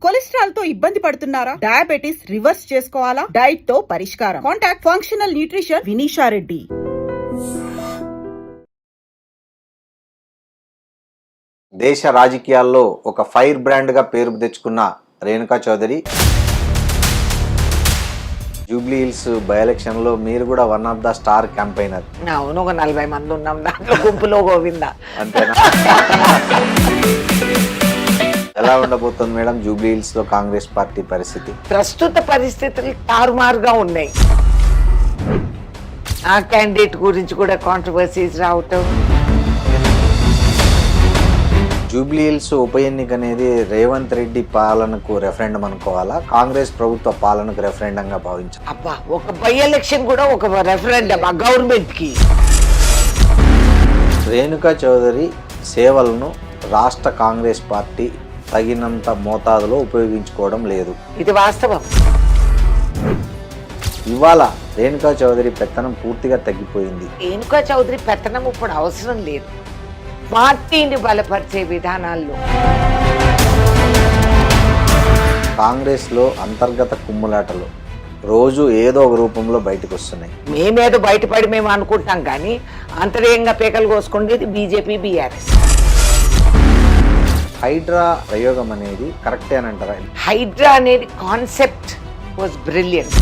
Cholesterol తో ఇబ్బంది పడుతున్నారా? డయాబెటిస్ రివర్స్ చేసుకోవాలా? డైట్ తో పరిష్కారం. Contact functional nutrition Vinisha Reddy. దేశ రాజకీయాల్లో ఒక ఫైర్ బ్రాండ్ గా పేరు తెచ్చుకున్న రేణుకా చౌదరి జూబ్లీ హిల్స్ బై ఎలక్షన్ లో మీరు కూడా one of the star campaigner. అవును, ఒక 40 మంది ఉన్నాం దాంట్లో, గుంపులో గోవింద. అంతేనా? ఎలా ఉండబోతుంది మేడం జూబ్లీ హిల్స్ లో కాంగ్రెస్ పార్టీ పరిస్థితి? ప్రస్తుత పరిస్థితులు తారుమారుగా ఉన్నాయి. ఆ క్యాండిడేట్ గురించి కూడా కాంట్రవర్సీస్ రావటం. జూబ్లీ హిల్స్ ఉప ఎన్నిక అనేది రేవంత్ రెడ్డి పాలనకు రెఫరెండం అనుకోవాలా, కాంగ్రెస్ ప్రభుత్వ పాలనకు రెఫరెండంగా భావించాలి? అబ్బా, ఒక బై ఎలక్షన్ కూడా ఒక రెఫరెండం ఆ గవర్నమెంట్ కి. రేణుకా చౌదరి సేవలను రాష్ట్ర కాంగ్రెస్ పార్టీ తగినంత మోతాదులో ఉపయోగించుకోవడం లేదు. ఇది వాస్తవం. ఇవాళ రేణుకా చౌదరి పెత్తనం పూర్తిగా తగ్గిపోయింది. రేణుకా చౌదరి పెత్తనం ఇప్పుడు అవసరం లేదు. పార్టీని బలపరిచే విధానాల్లో కాంగ్రెస్ లో అంతర్గత కుమ్ములాటలు రోజు ఏదో ఒక రూపంలో బయటకు వస్తున్నాయి. మేమేదో బయటపడి మేము అనుకుంటాం, కానీ అంతర్యంగా పేకలు కోసుకునేది బీజేపీ, బీఆర్ఎస్. హైడ్రా ప్రయోగం అనేది కరెక్టే అని అంటారా? హైడ్రా అనేది కాన్సెప్ట్ వాజ్ బ్రిలియంట్.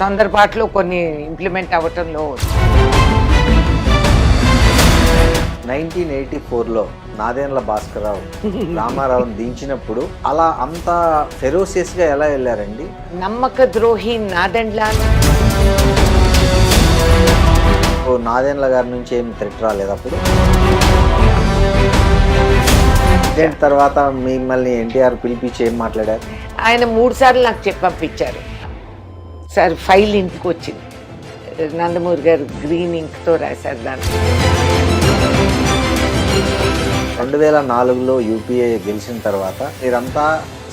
తొందరపాటులో కొన్ని ఇంప్లిమెంట్ అవ్వటంలో 1984లో నాదెండ్ల భాస్కరరావు రామారావుని దించినప్పుడు అలా అంత ఫెరోసియస్ గా ఎలా వెళ్ళారండి? నమ్మక ద్రోహి నాదెండ్ల. నాదెండ్ల గారి నుంచి ఏమి థ్రెట్ రాలేదు అప్పుడు? తర్వాత మిమ్మల్ని ఎన్టీఆర్ పిలిపించి ఏం మాట్లాడారు? ఆయన 3 సార్లు నాకు చెప్పి పంపించారు. సార్ ఫైల్ ఇంటికి వచ్చింది, నందమూరి గారు గ్రీన్ ఇంక్తో రాశారు దాన్ని. 2004లో యూపీఏ గెలిచిన తర్వాత మీరంతా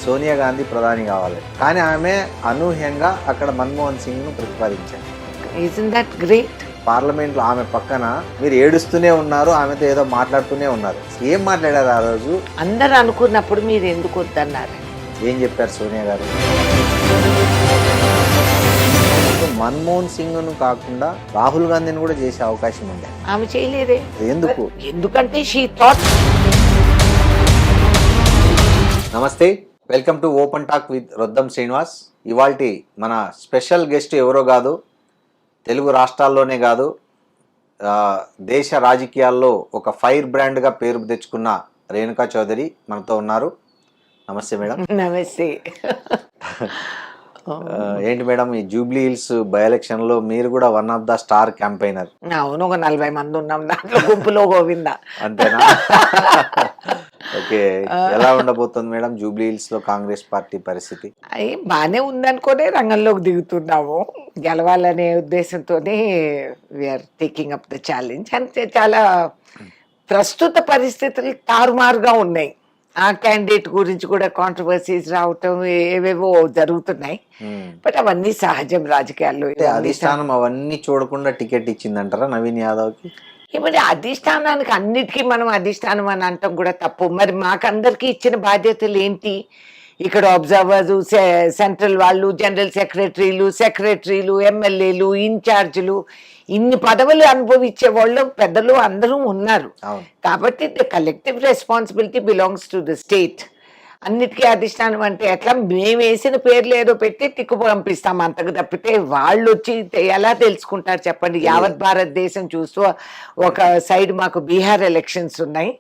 సోనియా గాంధీ ప్రధాని కావాలి, కానీ ఆమె అనూహ్యంగా అక్కడ మన్మోహన్ సింగ్ ను ప్రతిపాదించారు. Isn't that great? పార్లమెంట్ లో ఆమె పక్కన మీరు ఏడుస్తూనే ఉన్నారు, ఆమెతో ఏదో మాట్లాడుతూనే ఉన్నారు. ఏం మాట్లాడారు ఆ రోజు? అందరు అనుకున్నప్పుడు మీరు ఎందుకు వద్దన్నారు? ఏం చెప్పారు సోనియా గారు? మన్మోహన్ సింగ్ ను కాకుండా రాహుల్ గాంధీని కూడా చేసే అవకాశం ఉంది. ఆమె చేయలేదే. ఎందుకు? ఎందుకంటే షీ థాట్. నమస్తే, welcome to open talk with Roddam Srinivas. ఇవాల్టి మన స్పెషల్ గెస్ట్ ఎవరో కాదు, తెలుగు రాష్ట్రాల్లోనే కాదు దేశ రాజకీయాల్లో ఒక ఫైర్ బ్రాండ్ గా పేరు తెచ్చుకున్న రేణుకా చౌదరి మనతో ఉన్నారు. నమస్తే మేడం. నమస్తే. ఏంటి మేడం, ఈ జూబ్లీ హిల్స్ బై ఎలక్షన్ లో మీరు కూడా one of the star campaigner. అవును, ఒక 40 మంది ఉన్నాం దాంట్లో, గుంపులో గోవింద. అంతేనా? ఓకే, ఎలా ఉండబోతుంది మేడం జూబ్లీ హిల్స్ లో కాంగ్రెస్ పార్టీ పరిస్థితి? అవి బాగానే ఉందనుకోనే రంగంలోకి దిగుతున్నాము. గెలవాలనే ఉద్దేశంతోనే we're taking up the challenge. అంటే చాలా ప్రస్తుత పరిస్థితులు తారుమారుగా ఉన్నాయి. ఆ క్యాండిడేట్ గురించి కూడా కాంట్రవర్సీస్ రావటం, ఏవేవో జరుగుతున్నాయి. బట్ అవన్నీ సహజం రాజకీయాల్లో. అధిష్టానం అవన్నీ చూడకుండా టికెట్ ఇచ్చిందంటారా నవీన్ యాదవ్ కి? మరి అధిష్టానానికి అన్నిటికీ మనం అధిష్టానం అని అంటాం కూడా తప్పు. మరి మాకందరికి ఇచ్చిన బాధ్యతలు ఏంటి? ఇక్కడ అబ్జర్వర్లు, సెంట్రల్ వాళ్ళు, జనరల్ సెక్రటరీలు, ఎమ్మెల్యేలు, ఇన్ఛార్జీలు, ఇన్ని పదవులు అనుభవించే వాళ్ళు పెద్దలు అందరూ ఉన్నారు. కాబట్టి the collective responsibility belongs to the state. అన్నిటికీ అధిష్టానం అంటే ఎట్లా? మేము వేసిన పేర్లు ఏదో పెట్టి టిక్కు పంపిస్తాం, అంతకు తప్పితే వాళ్ళు వచ్చి ఎలా తెలుసుకుంటారు చెప్పండి? యావత్ భారతదేశం చూస్తూ ఒక సైడ్ మాకు బీహార్ ఎలక్షన్స్ ఉన్నాయి.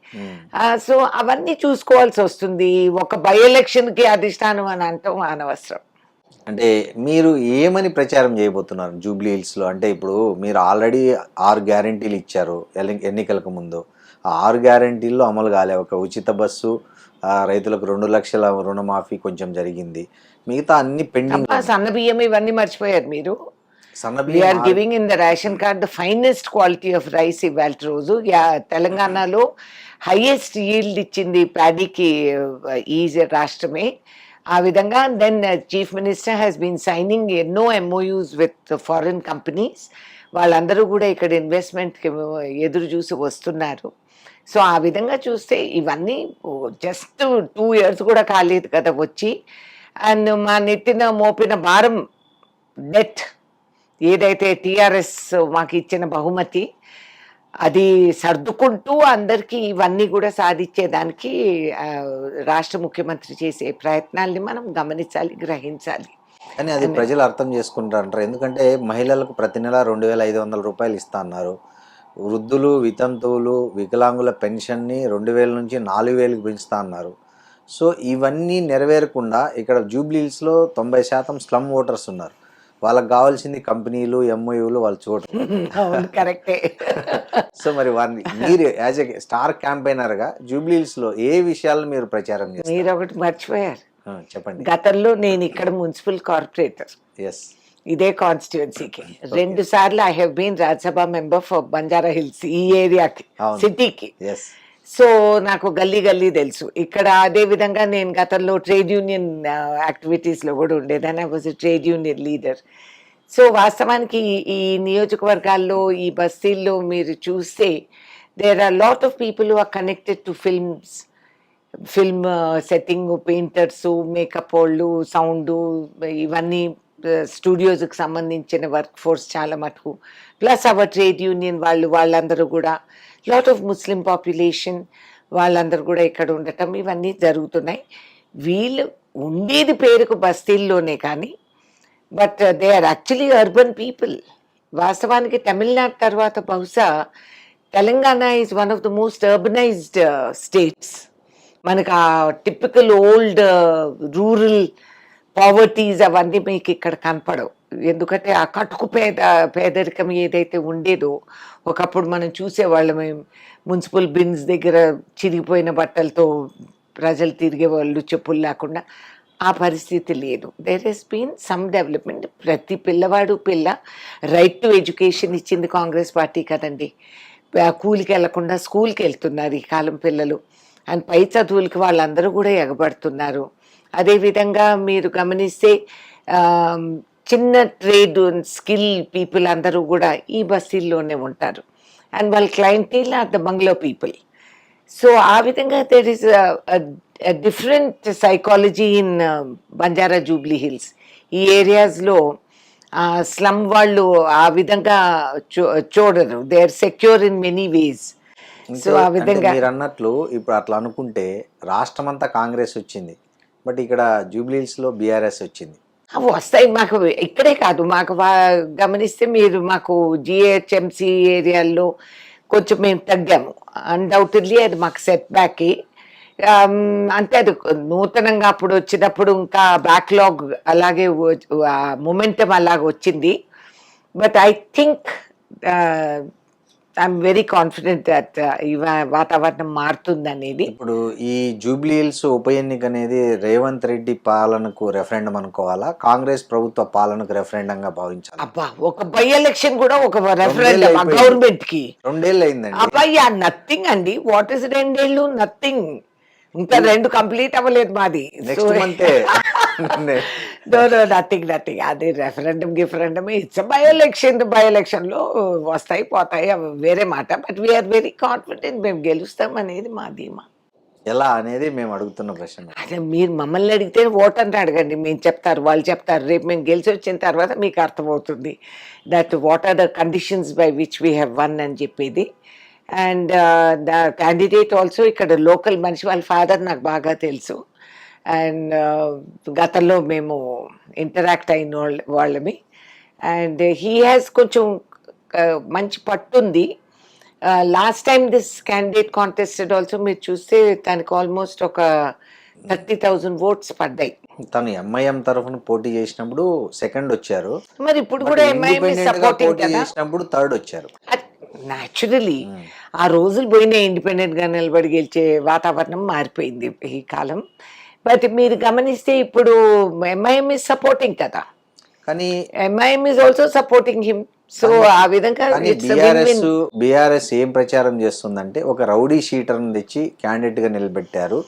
సో అవన్నీ చూసుకోవాల్సి వస్తుంది. ఒక బై ఎలక్షన్ కి అధిష్టానం అని అంటాం అనవసరం. అంటే మీరు ఏమని ప్రచారం చేయబోతున్నారు జూబ్లీ హిల్స్ లో? అంటే ఇప్పుడు మీరు ఆల్రెడీ 6 గ్యారంటీలు ఇచ్చారు ఎన్నికలకు ముందు. ఆ 6 గ్యారంటీల్లో అమలు కాలే. ఒక ఉచిత బస్సు, రైతులకు 2 లక్షల రుణమాఫీ కొంచెం జరిగింది, మిగతా అన్ని పెండింగ్. సన్న బియ్యం ఇవన్నీ మర్చిపోయారు మీరు. సన్న giving in the ration card the finest quality of rice ఇవాళ రోజు. తెలంగాణలో హైయెస్ట్ ఈల్డ్ ఇచ్చింది ప్యాడీకి ఈ రాష్ట్రమే. ఆ విధంగా then chief minister has been signing ఎన్నో MOUs విత్ ఫారిన్ కంపెనీస్. వాళ్ళందరూ కూడా ఇక్కడ ఇన్వెస్ట్మెంట్కి ఎదురు చూసి వస్తున్నారు. సో ఆ విధంగా చూస్తే ఇవన్నీ జస్ట్ 2 years కూడా కాలేదు కదా వచ్చి. అండ్ మా నెత్తిన మోపిన భారం డెట్ ఏదైతే టీఆర్ఎస్ మాకు ఇచ్చిన బహుమతి అది సర్దుకుంటూ అందరికీ ఇవన్నీ కూడా సాధించేదానికి రాష్ట్ర ముఖ్యమంత్రి చేసే ప్రయత్నాల్ని మనం గమనించాలి, గ్రహించాలి. కానీ అది ప్రజలు అర్థం చేసుకుంటారంటారు. ఎందుకంటే మహిళలకు ప్రతి నెల 2,500 రూపాయలు ఇస్తా అన్నారు. వృద్ధులు, వితంతువులు, వికలాంగుల పెన్షన్ని 2,000 నుంచి 4,000కి పెంచుతా అన్నారు. సో ఇవన్నీ నెరవేరకుండా ఇక్కడ జూబ్లీహిల్స్లో 90% స్లమ్ ఓటర్స్ ఉన్నారు. వాళ్ళకి కావాల్సింది కంపెనీలు, ఎంఓయూలు వాళ్ళు చూడరు. అవును, కరెక్టే. సో మరి వారిని మీరు యాజ్ ఎ స్టార్ క్యాంపెయినర్గా జూబ్లీహిల్స్లో ఏ విషయాలను మీరు ప్రచారం చేస్తారు? మీరు ఒకటి మర్చిపోయారు. చెప్పండి. గతంలో నేను ఇక్కడ మున్సిపల్ కార్పొరేటర్, ఎస్, ఇదే కాన్స్టిట్యున్సీకి 2 సార్లు I have been Rajya Sabha member for Banjara hills, ఈ ఏరియాకి, సిటీకి. ఎస్. సో నాకు గల్లీ గల్లీ తెలుసు ఇక్కడ. అదే విధంగా నేను గతంలో ట్రేడ్ యూనియన్ యాక్టివిటీస్లో కూడా ఉండేదాన్ని. I was a trade union leader. So వాస్తవానికి ఈ నియోజకవర్గాల్లో, ఈ బస్తీల్లో మీరు చూస్తే there are lot of people who are connected to film setting, painters, makeup వాళ్ళు, సౌండ్, ఇవన్నీ స్టూడియోస్కి సంబంధించిన వర్క్ ఫోర్స్ చాలా మటుకు, ప్లస్ అవర్ ట్రేడ్ యూనియన్ వాళ్ళందరూ కూడా, లాట్ ఆఫ్ ముస్లిం పాపులేషన్ వాళ్ళందరూ కూడా ఇక్కడ ఉండటం, ఇవన్నీ జరుగుతున్నాయి. వీళ్ళు ఉండేది పేరుకు బస్తీల్లోనే కానీ, but they are actually urban people. వాస్తవానికి తమిళనాడు తర్వాత బహుశా Telangana is one of the most urbanised states. మనకు ఆ టిపికల్ ఓల్డ్ రూరల్ పావర్టీస్ అవన్నీ మీకు ఇక్కడ కనపడవు. ఎందుకంటే ఆ కటుకు పేదరికం ఏదైతే ఉండేదో ఒకప్పుడు మనం చూసేవాళ్ళం. మున్సిపల్ బిన్స్ దగ్గర చిరిగిపోయిన బట్టలతో ప్రజలు తిరిగేవాళ్ళు, చెప్పులు లేకుండా. ఆ పరిస్థితి లేదు. There has been some development. ప్రతి పిల్ల రైట్ టు ఎడ్యుకేషన్ ఇచ్చింది కాంగ్రెస్ పార్టీ కదండి. కూలికి వెళ్లకుండా స్కూల్కి వెళ్తున్నారు ఈ కాలం పిల్లలు. అండ్ పై చదువులకి వాళ్ళందరూ కూడా ఎగబడుతున్నారు. అదేవిధంగా మీరు గమనిస్తే చిన్న ట్రేడ్ స్కిల్ పీపుల్ అందరూ కూడా ఈ బస్తీల్లోనే ఉంటారు. అండ్ వాళ్ళ clientele are the bungalow people. So ఆ విధంగా there is different psychology in Banjara Jubilee Hills. ఈ ఏరియాస్లో స్లమ్ వాళ్ళు ఆ విధంగా చూడరు. They are secure in many ways. So ఆ విధంగా మీరు అన్నట్లు ఇప్పుడు అట్లా అనుకుంటే రాష్ట్రం అంతా కాంగ్రెస్ వచ్చింది, బట్ ఇక్కడ జూబ్లీహిల్స్లో బీఆర్ఎస్ వచ్చింది. అవి వస్తాయి. మాకు ఇక్కడే కాదు, మాకు గమనిస్తే మీరు మాకు జిహెచ్ఎంసి ఏరియాల్లో కొంచెం మేము తగ్గాము. అన్డౌటెడ్లీ అది మాకు సెట్ బ్యాక్. అంతే, అది నూతనంగా అప్పుడు వచ్చినప్పుడు ఇంకా బ్యాక్లాగ్ అలాగే మొమెంటం అలాగే వచ్చింది. But I think I'm very confident that ఈ వాతావరణం మారుతుంది అనేది. ఇప్పుడు ఈ జూబ్లీహిల్స్ ఉప ఎన్నిక అనేది రేవంత్ రెడ్డి పాలనకు రెఫరెండం అనుకోవాలా, కాంగ్రెస్ ప్రభుత్వ పాలనకు రెఫరెండంగా భావించాలి? అబ్బా, ఒక బై ఎలక్షన్ కూడా ఒక రెఫరెండం గవర్నమెంట్ కి 2 ఏళ్ళు అయిందండి. అబ్బాయ్యా, నథింగ్ అండి. వాట్ ఇస్ 2 ఏళ్ళు? నథింగ్. ఇంకా 2 కంప్లీట్ అవ్వలేదు మాది. నెక్స్ట్ మంతే. నథింగ్. అది గిఫరెండమ్ ఇట్స్ బై ఎలక్షన్ లో వస్తాయి పోతాయి, అవి వేరే మాట. బట్ వీఆర్ వెరీ కాన్ఫిడెంట్, మేము గెలుస్తాం అనేది మా ధీమా. ఎలా అనేది మేము అడుగుతున్న ప్రశ్న. అదే మీరు మమ్మల్ని అడిగితే ఓటర్ని అడగండి, మేము చెప్తారు, వాళ్ళు చెప్తారు. రేపు మేము గెలిచి వచ్చిన తర్వాత మీకు అర్థమవుతుంది that what are the conditions by which we have won అని చెప్పేది. అండ్ ద క్యాండిడేట్ ఆల్సో ఇక్కడ లోకల్ మనిషి, వాళ్ళ ఫాదర్ నాకు బాగా తెలుసు. అండ్ గతంలో మేము ఇంటరాక్ట్ అయిన వాళ్ళమి. అండ్ హీ హ్యాస్ కొంచెం మంచి పట్టుంది. Last time this candidate contested also మీరు చూస్తే దానికి ఆల్మోస్ట్ ఒక 30,000 votes పడ్డాయి. తను ఎంఐఎం తరఫున పోటీ చేసినప్పుడు సెకండ్ వచ్చారు. మరి ఇప్పుడు కూడా ఎంఐఎం సపోర్టింగ్ కదా, చేసినప్పుడు థర్డ్ వచ్చారు. న్యాచురలీ ఆ రోజులు పోయినా ఇండిపెండెంట్ గా నిలబడి గెలిచే వాతావరణం మారిపోయింది ఈ కాలం. బట్ మీరు గమనిస్తే ఇప్పుడు ఎంఐఎం ఇస్ సపోర్టింగ్ కదా, కానీ MIM is also supporting him. So ఆ విధంగా బీఆర్ఎస్ ఏం ప్రచారం చేస్తుందంటే ఒక రౌడీ షీటర్ని తెచ్చి క్యాండిడేట్ గా నిలబెట్టారు.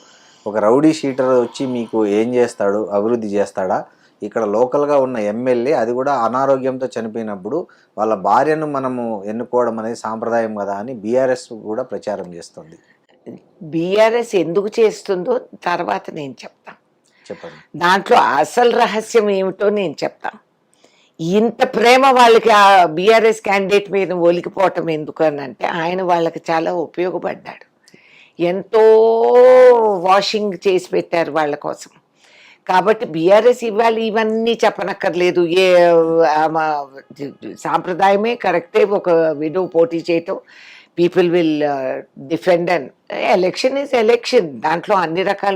ఒక రౌడీ షీటర్ వచ్చి మీకు ఏం చేస్తాడు, అభివృద్ధి చేస్తాడా, ఇక్కడ లోకల్గా ఉన్న ఎమ్మెల్యే అది కూడా అనారోగ్యంతో చనిపోయినప్పుడు వాళ్ళ భార్యను మనము ఎన్నుకోవడం అనేది సాంప్రదాయం కదా అని బీఆర్ఎస్ కూడా ప్రచారం చేస్తుంది. బీఆర్ఎస్ ఎందుకు చేస్తుందో తర్వాత నేను చెప్తా. చెప్పండి. దాంట్లో అసలు రహస్యం ఏమిటో నేను చెప్తా. ఇంత ప్రేమ వాళ్ళకి ఆ బీఆర్ఎస్ క్యాండిడేట్ మీద ఒలికిపోవటం ఎందుకు అని అంటే ఆయన వాళ్ళకి చాలా ఉపయోగపడ్డాడు. ఎంతో వాషింగ్ చేసి పెట్టారు వాళ్ళ కోసం. కాబట్టి బీఆర్ఎస్ ఇవాళ ఇవన్నీ చెప్పనక్కర్లేదు. సాంప్రదాయమే కరెక్టే, ఒక విడో పోటీ చేయటం, people will defend and election is election. దాంట్లో అన్ని రకాల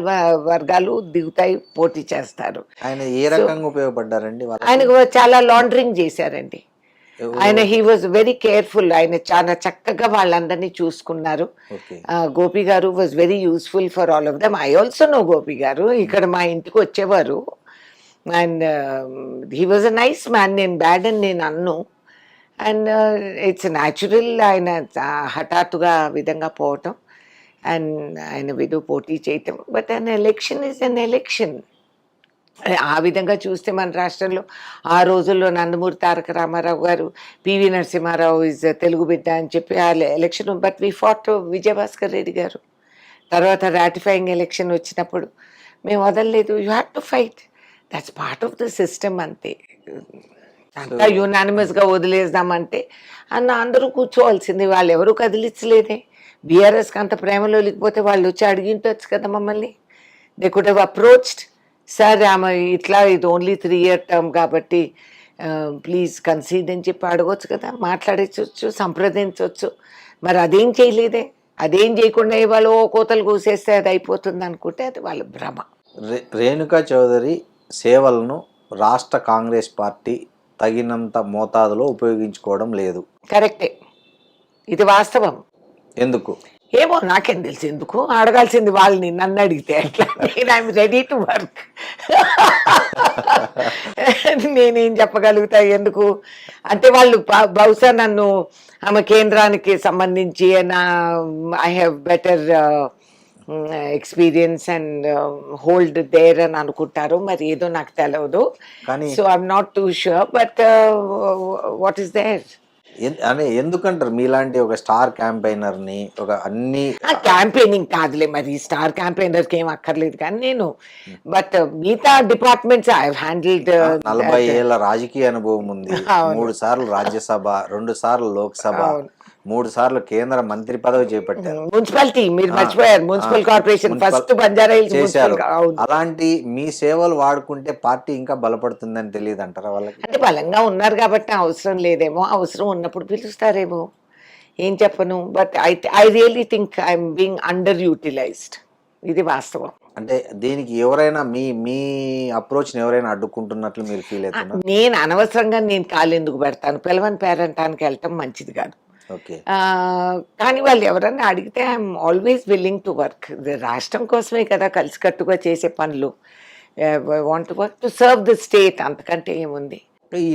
వర్గాలు దిగుతాయి, పోటీ చేస్తారు. ఆయన ఏ రకంగా ఉపయోగపడ్డారండి? ఆయనకు చాలా లాండరింగ్ చేశారండి. ఆయన హీ వాజ్ వెరీ కేర్ఫుల్. ఆయన చాలా చక్కగా వాళ్ళందరినీ చూసుకున్నారు. Gopi garu was very useful for all of them. I also know Gopi garu. ఇక్కడ మా ఇంటికి వచ్చేవారు. And he was a nice man. నేను బ్యాడ్ అని నేను అన్ను. అండ్ ఇట్స్ న్యాచురల్ ఆయన హఠాత్తుగా ఆ విధంగా పోవటం అండ్ ఆయన విధు పోటీ చేయటం. But an election is an election. ఆ విధంగా చూస్తే మన రాష్ట్రంలో ఆ రోజుల్లో నందమూరి తారక రామారావు గారు, పివి నరసింహారావు ఇస్ తెలుగు బిడ్డ అని చెప్పి ఆ election, but we fought Vijayabhaskar Reddy garu. తర్వాత రాటిఫైయింగ్ ఎలక్షన్ వచ్చినప్పుడు మేము వదలలేదు. You have to fight. That's part of the system. అంతే. అంతా యునానిమస్గా వదిలేద్దామంటే అందరూ కూర్చోవాల్సింది. వాళ్ళు ఎవరు కదిలించలేదే. బీఆర్ఎస్కి అంత ప్రేమలో లేకపోతే వాళ్ళు వచ్చి అడిగింటొచ్చు కదా మమ్మల్ని. They could have approached, sir ఆమె ఇట్లా ఇది ఓన్లీ 3 year టర్మ్ కాబట్టి ప్లీజ్ కన్సీడ్ అని చెప్పి అడగవచ్చు కదా, మాట్లాడించవచ్చు, సంప్రదించవచ్చు. మరి అదేం చేయలేదే. అదేం చేయకుండా ఇవాళ కోతలు కూసేస్తే అది అయిపోతుంది అనుకుంటే అది వాళ్ళ భ్రమ. రేణుకా చౌదరి సేవలను రాష్ట్ర కాంగ్రెస్ పార్టీ తగినంత మోతాదులో ఉపయోగించుకోవడం లేదు. కరెక్టే, ఇది వాస్తవం. ఎందుకు? ఏమో నాకేం తెలుసు. ఎందుకు అడగాల్సింది వాళ్ళని, నన్ను అడిగితే ఎట్లా. నేను ఐఎమ్ రెడీ టు వర్క్. నేనేం చెప్పగలుగుతా. ఎందుకు అంటే వాళ్ళు బహుశా నన్ను ఆమె కేంద్రానికి సంబంధించి I have better experience and hold there అని అనుకుంటారు. మరి ఏదో నాకు తెలియదు. So I'm not too sure. But what is there అని ఎందుకంటారు? మీలాంటి ఒక స్టార్ క్యాంపెయినర్ని ఒక అన్ని క్యాంపెయినింగ్ కాదులే, మరి స్టార్ క్యాంపెయినర్కి ఏం అక్కర్లేదు కానీ నేను, బట్ మిగతా డిపార్ట్మెంట్స్ ఐ హ్యాండిల్డ్. 40 ఏళ్ల రాజకీయ అనుభవం ఉంది. 3 సార్లు రాజ్యసభ, 2 సార్లు లోక్సభ, 3 సార్లు కేంద్ర మంత్రి పదవి చేపట్టారు. మున్సిపాలిటీ మీరు మర్చిపోయారు. Municipal corporation first Banjara hills చేశారు. అలాంటి మీ సేవలు వాడుకుంటే పార్టీ ఇంకా బలపడుతుందని తెలియదు అంటారా వాళ్ళకి? అంటే బలంగా ఉన్నారు కాబట్టి అవసరం లేదేమో, అవసరం ఉన్నప్పుడు పిలుస్తారేమో, ఏం చెప్పను. But I really think I'm being under utilised. ఇది వాస్తవం. అంటే దీనికి ఎవరైనా మీ అప్రోచ్ ఎవరైనా అడ్డుకుంటున్నట్లు మీరు ఫీల్ అవుతున్నారు? నేను అనవసరంగా నేను కాలు ఎందుకు పెడతాను? పిలవని పేరంటానికి వెళ్ళటం మంచిది కాదు. కానీ వాళ్ళు ఎవరన్నా అడిగితే I'm always willing to work. రాష్ట్రం కోసమే కదా కలిసికట్టుగా చేసే పనులు. Want to work to serve the state. అంతకంటే ఏముంది.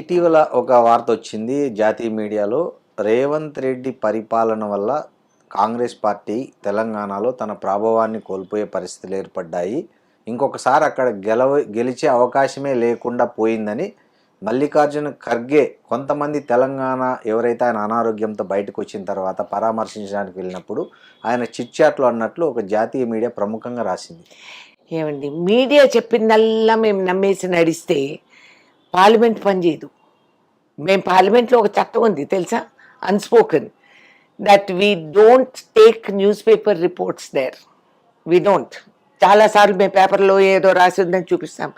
ఇటీవల ఒక వార్త వచ్చింది జాతీయ మీడియాలో, రేవంత్ రెడ్డి పరిపాలన వల్ల కాంగ్రెస్ పార్టీ తెలంగాణలో తన ప్రభావాన్ని కోల్పోయే పరిస్థితులు ఏర్పడ్డాయి, ఇంకొకసారి అక్కడ గెలిచే అవకాశమే లేకుండా పోయిందని మల్లికార్జున ఖర్గే కొంతమంది తెలంగాణ ఎవరైతే ఆయన అనారోగ్యంతో బయటకు వచ్చిన తర్వాత పరామర్శించడానికి వెళ్ళినప్పుడు ఆయన చిట్చాట్లు అన్నట్లు ఒక జాతీయ మీడియా ప్రముఖంగా రాసింది. ఏమండి, మీడియా చెప్పిందల్లా మేము నమ్మేసి నడిస్తే పార్లమెంట్ పనిచేయదు. మేము పార్లమెంట్లో ఒక చట్టం ఉంది తెలుసా, unspoken, that we don't take newspaper reports there. We don't. చాలాసార్లు మేము పేపర్లో ఏదో రాసి ఉందని చూపిస్తాం.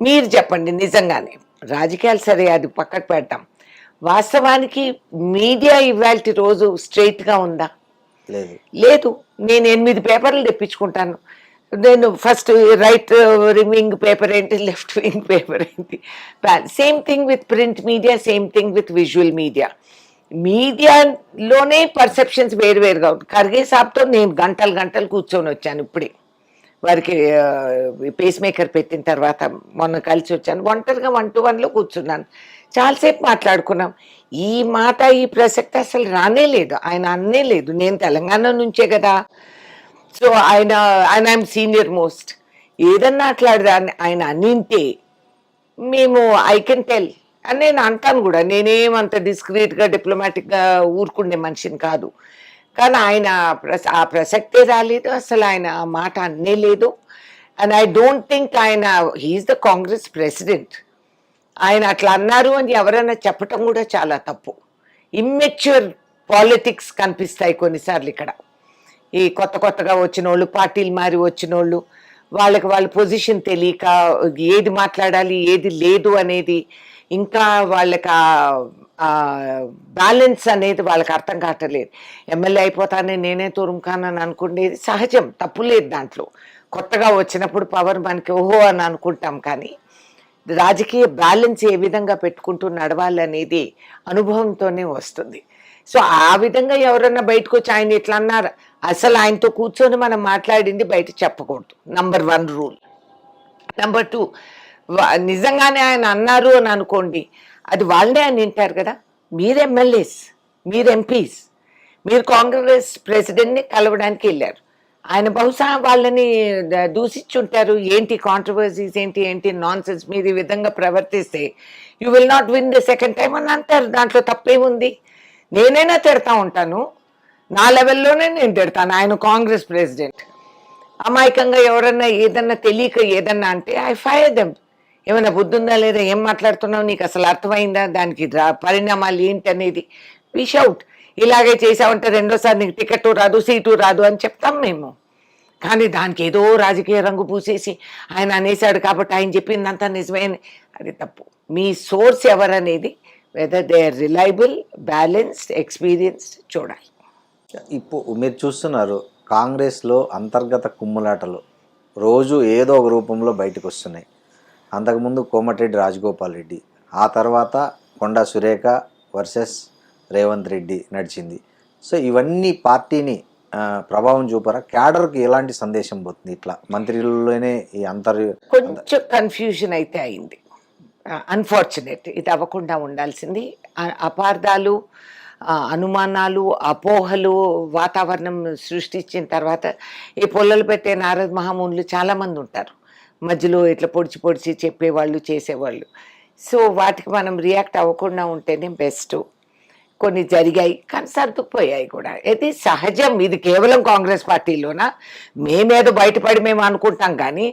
మీరు చెప్పండి, నిజంగానే రాజకీయాలు సరే అది పక్కకు పెడతాం, వాస్తవానికి మీడియా ఇవాల్టి రోజు స్ట్రైట్గా ఉందా? లేదు. నేను 8 పేపర్లు తెప్పించుకుంటాను. నేను ఫస్ట్ రైట్ వింగ్ పేపర్ ఏంటి, లెఫ్ట్ వింగ్ పేపర్ ఏంటి. Same thing with print media, same thing with visual media. మీడియాలోనే పర్సెప్షన్స్ వేరువేరుగా ఉంటుంది. ఖర్గే సాబ్తో నేను గంటలు కూర్చొని వచ్చాను. ఇప్పుడే వారికి పేస్ మేకర్ పెట్టిన తర్వాత మొన్న కలిసి వచ్చాను. ఒంటరిగా 1-to-1లో కూర్చున్నాను. చాలాసేపు మాట్లాడుకున్నాం. ఈ మాట ఈ ప్రసక్తి అసలు రానే లేదు, ఆయన అన్నే లేదు. నేను తెలంగాణ నుంచే కదా. సో ఆయన ఐఎమ్ సీనియర్ మోస్ట్. ఏదన్నా మాట్లాడదా ఆయన అన్నింటే మేము ఐ కెన్ టెల్ అని నేను అంటాను కూడా. నేనేమంత డిస్క్రీట్గా డిప్లొమాటిక్గా ఊరుకుండే మనిషిని కాదు. కానీ ఆయన ఆ ప్రసక్తే రాలేదు, అసలు ఆయన ఆ మాట అన్నే లేదు. అండ్ ఐ డోంట్ థింక్ ఆయన హీఈస్ ద కాంగ్రెస్ ప్రెసిడెంట్. ఆయన అట్లా అన్నారు అని ఎవరైనా చెప్పటం కూడా చాలా తప్పు. ఇమ్మెచ్యూర్ పాలిటిక్స్ కనిపిస్తాయి కొన్నిసార్లు ఇక్కడ. ఈ కొత్తగా వచ్చిన వాళ్ళు, పార్టీలు మారి వచ్చిన వాళ్ళు, వాళ్ళకి వాళ్ళ పొజిషన్ తెలియక ఏది మాట్లాడాలి ఏది లేదు అనేది, ఇంకా వాళ్ళకి బ్యాలెన్స్ అనేది వాళ్ళకి అర్థం కావట్లేదు. ఎమ్మెల్యే అయిపోతానే నేనే తురుముకానని అనుకునేది సహజం, తప్పులేదు దాంట్లో. కొత్తగా వచ్చినప్పుడు పవర్ మనకి ఓహో అని అనుకుంటాం, కానీ రాజకీయ బ్యాలెన్స్ ఏ విధంగా పెట్టుకుంటూ నడవాలి అనేది అనుభవంతోనే వస్తుంది. సో ఆ విధంగా ఎవరన్నా బయటకు వచ్చి ఆయన ఇట్లా అన్నారు, అసలు ఆయనతో కూర్చొని మనం మాట్లాడింది బయట చెప్పకూడదు. Number 1 rule. నంబర్ 2, నిజంగానే ఆయన అన్నారు అని అనుకోండి, అది వాళ్ళే అని వింటారు కదా. మీరు ఎమ్మెల్యేస్, మీరు ఎంపీస్, మీరు కాంగ్రెస్ ప్రెసిడెంట్ని కలవడానికి వెళ్ళారు. ఆయన బహుశా వాళ్ళని దూషించుంటారు. ఏంటి కాంట్రవర్సీస్, ఏంటి నాన్ సెన్స్, మీరు ఈ విధంగా ప్రవర్తిస్తే you will not win the second time అని అంటారు. దాంట్లో తప్పేముంది? నేనైనా తిడతా ఉంటాను, నా లెవెల్లోనే నేను తిడతాను. ఆయన కాంగ్రెస్ ప్రెసిడెంట్. అమాయకంగా ఎవరన్నా ఏదన్నా తెలియక ఏదన్నా అంటే ఐ ఫైర్ దెమ్. ఏమైనా బుద్ధి ఉందా లేదా, ఏం మాట్లాడుతున్నావు, నీకు అసలు అర్థమైందా, దానికి పరిణామాలు ఏంటి అనేది వి షౌట్. ఇలాగే చేసామంటే రెండోసారి నీకు టికెట్ రాదు, సీటు రాదు అని చెప్తాం మేము. కానీ దానికి ఏదో రాజకీయ రంగు పూసేసి ఆయన అనేసాడు కాబట్టి ఆయన చెప్పిందంతా నిజమే, అది తప్పు. మీ సోర్స్ ఎవరనేది, whether they are reliable, balanced, experienced చూడాలి. ఇప్పుడు మీరు చూస్తున్నారు కాంగ్రెస్లో అంతర్గత కుమ్ములాటలు రోజు ఏదో ఒక రూపంలో బయటకు వస్తున్నాయి. అంతకుముందు కోమటిరెడ్డి రాజగోపాల్ రెడ్డి, ఆ తర్వాత కొండా సురేఖ వర్సెస్ రేవంత్ రెడ్డి నడిచింది. సో ఇవన్నీ పార్టీని ప్రభావం చూపరా? క్యాడర్కి ఎలాంటి సందేశం పోతుంది? ఇట్లా మంత్రులలోనే ఈ కొంచెం కన్ఫ్యూజన్ అయితే అయింది. అన్ఫార్చునేట్. ఇది అవ్వకుండా ఉండాల్సింది. అపార్థాలు, అనుమానాలు, అపోహలు వాతావరణం సృష్టించిన తర్వాత ఈ పొల్లలు పెట్టే నారద మహామునులు చాలామంది ఉంటారు. మధ్యలో ఇట్లా పొడిచి చెప్పేవాళ్ళు, చేసేవాళ్ళు. సో వాటికి మనం రియాక్ట్ అవ్వకుండా ఉంటేనే బెస్ట్. కొన్ని జరిగాయి కానీ సర్దుకుపోయాయి కూడా. ఇది సహజం. ఇది కేవలం కాంగ్రెస్ పార్టీలోనా? మేమేదో బయటపడి మేము అనుకుంటాం, కానీ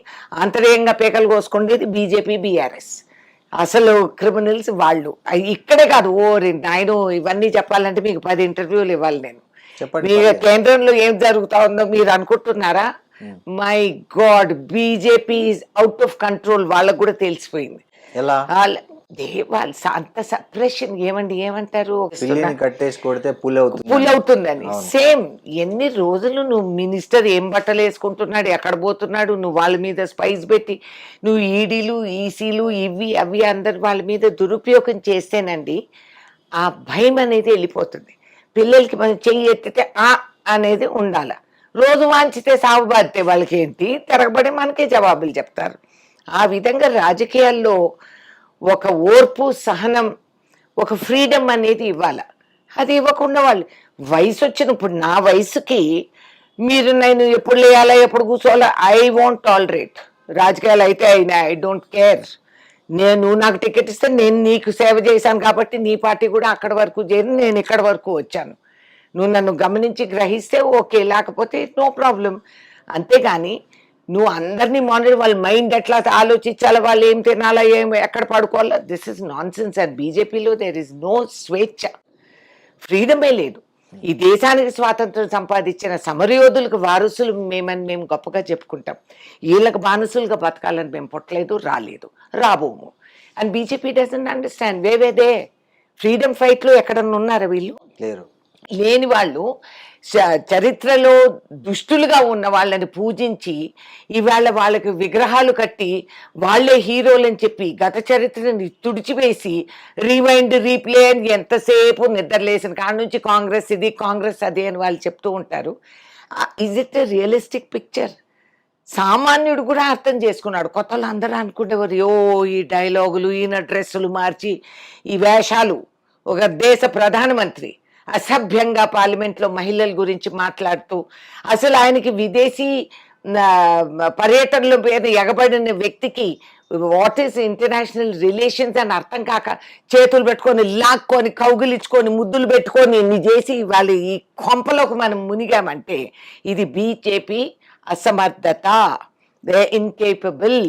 అంతర్యంగా పేకలు కోసుకుండేది బీజేపీ, బీఆర్ఎస్. అసలు క్రిమినల్స్ వాళ్ళు. ఇక్కడే కాదు, నాయను ఇవన్నీ చెప్పాలంటే మీకు 10 ఇంటర్వ్యూలు ఇవ్వాలి నేను. మీ కేంద్రంలో ఏం జరుగుతా ఉందో మీరు అనుకుంటున్నారా? My God, BJP is out of control. వాళ్ళకు కూడా తెలిసిపోయింది. వాళ్ళు అంత సప్రెషన్ ఏమంటారు, పుల్ అవుతుందని. సేమ్ ఎన్ని రోజులు నువ్వు మినిస్టర్ ఏం బట్టలు వేసుకుంటున్నాడు, ఎక్కడ పోతున్నాడు, నువ్వు వాళ్ళ మీద స్పైస్ పెట్టి నువ్వు ఈడీలు, ఈసీలు, ఇవి అవి అందరు వాళ్ళ మీద దురుపయోగం చేస్తేనండి ఆ భయం అనేది వెళ్ళిపోతుంది. పిల్లలకి మనం చెయ్యి ఎత్తితే అనేది ఉండాలి. రోజు వాంచితే సాగు బాధితే వాళ్ళకి ఏంటి, తిరగబడి మనకే జవాబులు చెప్తారు. ఆ విధంగా రాజకీయాల్లో ఒక ఓర్పు, సహనం, ఒక ఫ్రీడమ్ అనేది ఇవ్వాలి. అది ఇవ్వకుండా వాళ్ళు వయసు వచ్చినప్పుడు, నా వయసుకి మీరు నేను ఎప్పుడు లేయాలా, ఎప్పుడు కూర్చోవాలా, ఐ వోంట్ టాలరేట్. రాజకీయాలు అయితే అయినా ఐ డోంట్ కేర్. నువ్వు నాకు టికెట్ ఇస్తే నేను నీకు సేవ చేశాను కాబట్టి నీ పార్టీ కూడా అక్కడి వరకు చేరి నేను ఇక్కడ వరకు వచ్చాను. నువ్వు నన్ను గమనించి గ్రహిస్తే ఓకే, లేకపోతే నో ప్రాబ్లం. అంతేగాని నువ్వు అందరినీ మానిటర్, వాళ్ళ మైండ్ ఎట్లా ఆలోచించాలి, వాళ్ళు ఏం తినాలా, ఎక్కడ పడుకోవాలా, this is nonsense. And బీజేపీలో దేర్ ఇస్ నో స్వేచ్ఛ, ఫ్రీడమే లేదు. ఈ దేశానికి స్వాతంత్రం సంపాదించిన సమరయోధులకు వారసులు మేము గొప్పగా చెప్పుకుంటాం. వీళ్ళకి బానిసలుగా బతకాలని మేము పుట్టలేదు, రాలేదు, రాబోము. అండ్ బీజేపీ డజంట్ అండర్స్టాండ్ వేవేదే. ఫ్రీడమ్ ఫైట్లో ఎక్కడన్నా ఉన్నారా వీళ్ళు? లేని వాళ్ళు చరిత్రలో దుష్టులుగా ఉన్న వాళ్ళని పూజించి ఇవాళ వాళ్ళకి విగ్రహాలు కట్టి వాళ్ళే హీరోలని చెప్పి గత చరిత్రని తుడిచివేసి రీవైండ్, రీప్లే అని ఎంతసేపు నిద్రలేసిన కాడ నుంచి కాంగ్రెస్ ఇది, కాంగ్రెస్ అది అని వాళ్ళు చెప్తూ ఉంటారు. Is it a realistic picture? సామాన్యుడు కూడా అర్థం చేసుకున్నాడు. కొత్తలు అందరూ అనుకునేవారు ఈ డైలాగులు, ఈయన డ్రెస్సులు మార్చి ఈ వేషాలు. ఒక దేశ ప్రధానమంత్రి అసభ్యంగా పార్లమెంట్లో మహిళల గురించి మాట్లాడుతూ, అసలు ఆయనకి విదేశీ పర్యటనలో మీద ఎగబడిన వ్యక్తికి వాట్ ఈస్ ఇంటర్నేషనల్ రిలేషన్స్ అని అర్థం కాక చేతులు పెట్టుకొని లాక్కొని కౌగిలించుకొని ముద్దులు పెట్టుకొని ఇన్ని చేసి వాళ్ళు ఈ కొంపలోకి మనం మునిగామంటే ఇది బీజేపీ అసమర్థత, they incapable,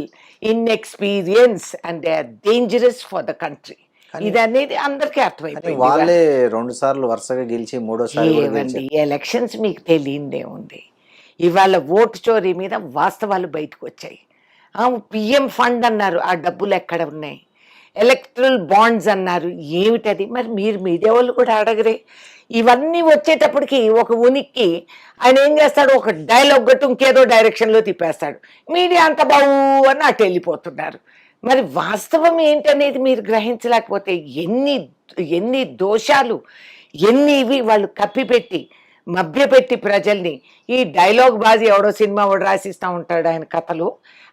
inexperience and they are dangerous for the country. ఇది అనేది అందరికీ అర్థమైపోయింది. వాళ్ళే 2 సార్లు వరుసగా గెలిచి మూడోసారి కూడా ఏమండి గెలిచారు. ఎలక్షన్స్ మీకు తెలియదే ఉంది. ఇవాళ ఓటు చోరీ మీద వాస్తవాలు బయటకు వచ్చాయి. పిఎం ఫండ్ అన్నారు, ఆ డబ్బులు ఎక్కడ ఉన్నాయి? ఎలక్ట్రల్ బాండ్స్ అన్నారు, ఏమిటది? మరి మీరు మీడియా వాళ్ళు కూడా అడగరే. ఇవన్నీ వచ్చేటప్పటికి ఒక ఉనికి ఆయన ఏం చేస్తాడు, ఒక డైలాగ్ గట్టు ఇంకేదో డైరెక్షన్లో తిప్పేస్తాడు. మీడియా అంత బావు అని అటు వెళ్ళిపోతున్నారు. మరి వాస్తవం ఏంటనేది మీరు గ్రహించలేకపోతే ఎన్ని దోషాలు, ఎన్ని ఇవి వాళ్ళు కప్పిపెట్టి మభ్యపెట్టి ప్రజల్ని, ఈ డైలాగ్ బాజీ ఎవడో సినిమా వాడు రాసిస్తూ ఉంటాడు ఆయన కథలు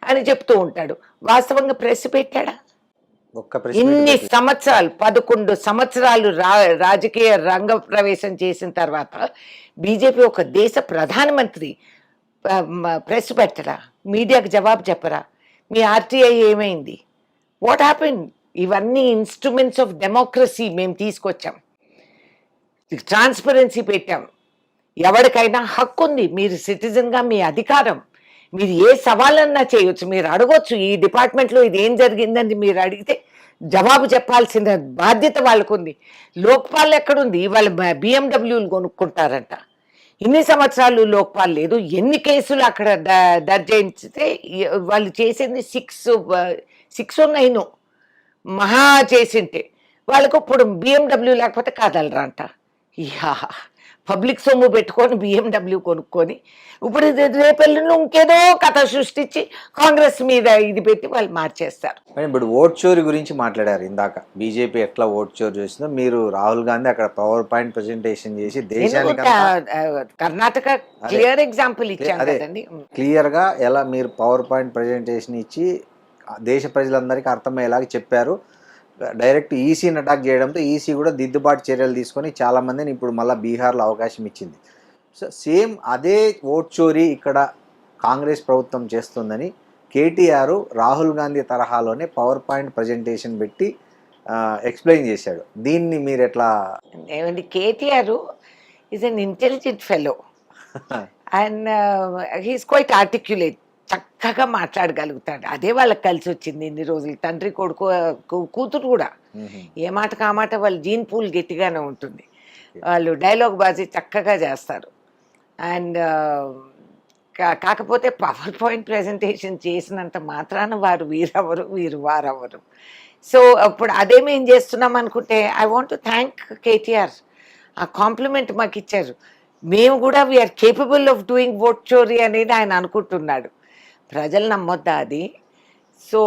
అని చెప్తూ ఉంటాడు. వాస్తవంగా ప్రెస్ పెట్టాడా? ఒక్క ప్రెస్ ఇన్ని సంవత్సరాలు 11 సంవత్సరాలు రాజకీయ రంగ ప్రవేశం చేసిన తర్వాత బీజేపీ ఒక దేశ ప్రధానమంత్రి ప్రెస్ పెట్టరా? మీడియాకు జవాబు చెప్పరా? మీ ఆర్టీఐ ఏమైంది? What happen? ఇవన్నీ ఇన్స్ట్రుమెంట్స్ ఆఫ్ డెమోక్రసీ మేము తీసుకొచ్చాం, ట్రాన్స్పరెన్సీ పెట్టాం. ఎవరికైనా హక్కు ఉంది, మీరు సిటిజన్గా మీ అధికారం, మీరు ఏ సవాలన్నా చేయొచ్చు, మీరు అడగొచ్చు. ఈ డిపార్ట్మెంట్లో ఇది ఏం జరిగిందని మీరు అడిగితే జవాబు చెప్పాల్సిన బాధ్యత వాళ్ళకుంది. లోక్పాల్ ఎక్కడుంది? వాళ్ళు బిఎండబ్ల్యూలు కొనుక్కుంటారంట. ఇన్ని సంవత్సరాలు లోక్పాల్ లేదు. ఎన్ని కేసులు అక్కడ దర్జాయిస్తే వాళ్ళు చేసింది 6 or 9 మహా చేసింటే వాళ్ళకు ఇప్పుడు బిఎండబ్ల్యూ లేకపోతే కదలరంట. యా పబ్లిక్ సొమ్ము పెట్టుకొని బిఎండబ్ల్యూ కొనుక్కొని ఇప్పుడు రేపెల్లుండి ఇంకేదో కథ సృష్టించి కాంగ్రెస్ మీద ఇది పెట్టి వాళ్ళు మార్చేస్తారు. ఇప్పుడు ఓట్ చోరీ గురించి మాట్లాడారు ఇందాక. బీజేపీ ఎట్లా ఓట్ చోరీ చేసిందో, మీరు రాహుల్ గాంధీ అక్కడ పవర్ పాయింట్ ప్రెజెంటేషన్ చేసి దేశానికి కర్ణాటక క్లియర్ ఎగ్జాంపుల్ ఇచ్చారు కదండి. క్లియర్ గా ఎలా మీరు పవర్ పాయింట్ ప్రెజెంటేషన్ ఇచ్చి దేశ ప్రజలందరికీ అర్థమయ్యేలాగా చెప్పారు. డైరెక్ట్ ఈసీని అటాక్ చేయడంతో ఈసీ కూడా దిద్దుబాటు చర్యలు తీసుకొని చాలా మందిని ఇప్పుడు మళ్ళీ బీహార్లో అవకాశం ఇచ్చింది. సో సేమ్ అదే ఓట్ చోరీ ఇక్కడ కాంగ్రెస్ ప్రభుత్వం చేస్తుందని కేటీఆర్ రాహుల్ గాంధీ తరహాలోనే పవర్ పాయింట్ ప్రజెంటేషన్ పెట్టి ఎక్స్ప్లెయిన్ చేశాడు. దీన్ని మీరు ఎట్లా? ఏమండి, KTR is an intelligent fellow and he's quiet articulate. చక్కగా మాట్లాడగలుగుతాడు. అదే వాళ్ళకి కలిసి వచ్చింది ఇన్ని రోజులు. తండ్రి కొడుకు కూతురు కూడా ఏ మాటకు ఆ మాట వాళ్ళ జీన్ పూల్ గట్టిగానే ఉంటుంది. వాళ్ళు డైలాగ్ బాజీ చక్కగా చేస్తారు. అండ్ కాకపోతే పవర్ పాయింట్ ప్రెజెంటేషన్ చేసినంత మాత్రాన వారు వీరెవరు వీరు వారెవరు. సో అప్పుడు అదే మేము చేస్తున్నాం అనుకుంటే I want to thank KTR. ఆ కాంప్లిమెంట్ మాకు ఇచ్చారు. మేము కూడా we're capable of doing vote చోరీ అనేది ఆయన అనుకుంటున్నాడు. ప్రజలు నమ్మొద్దా అది? సో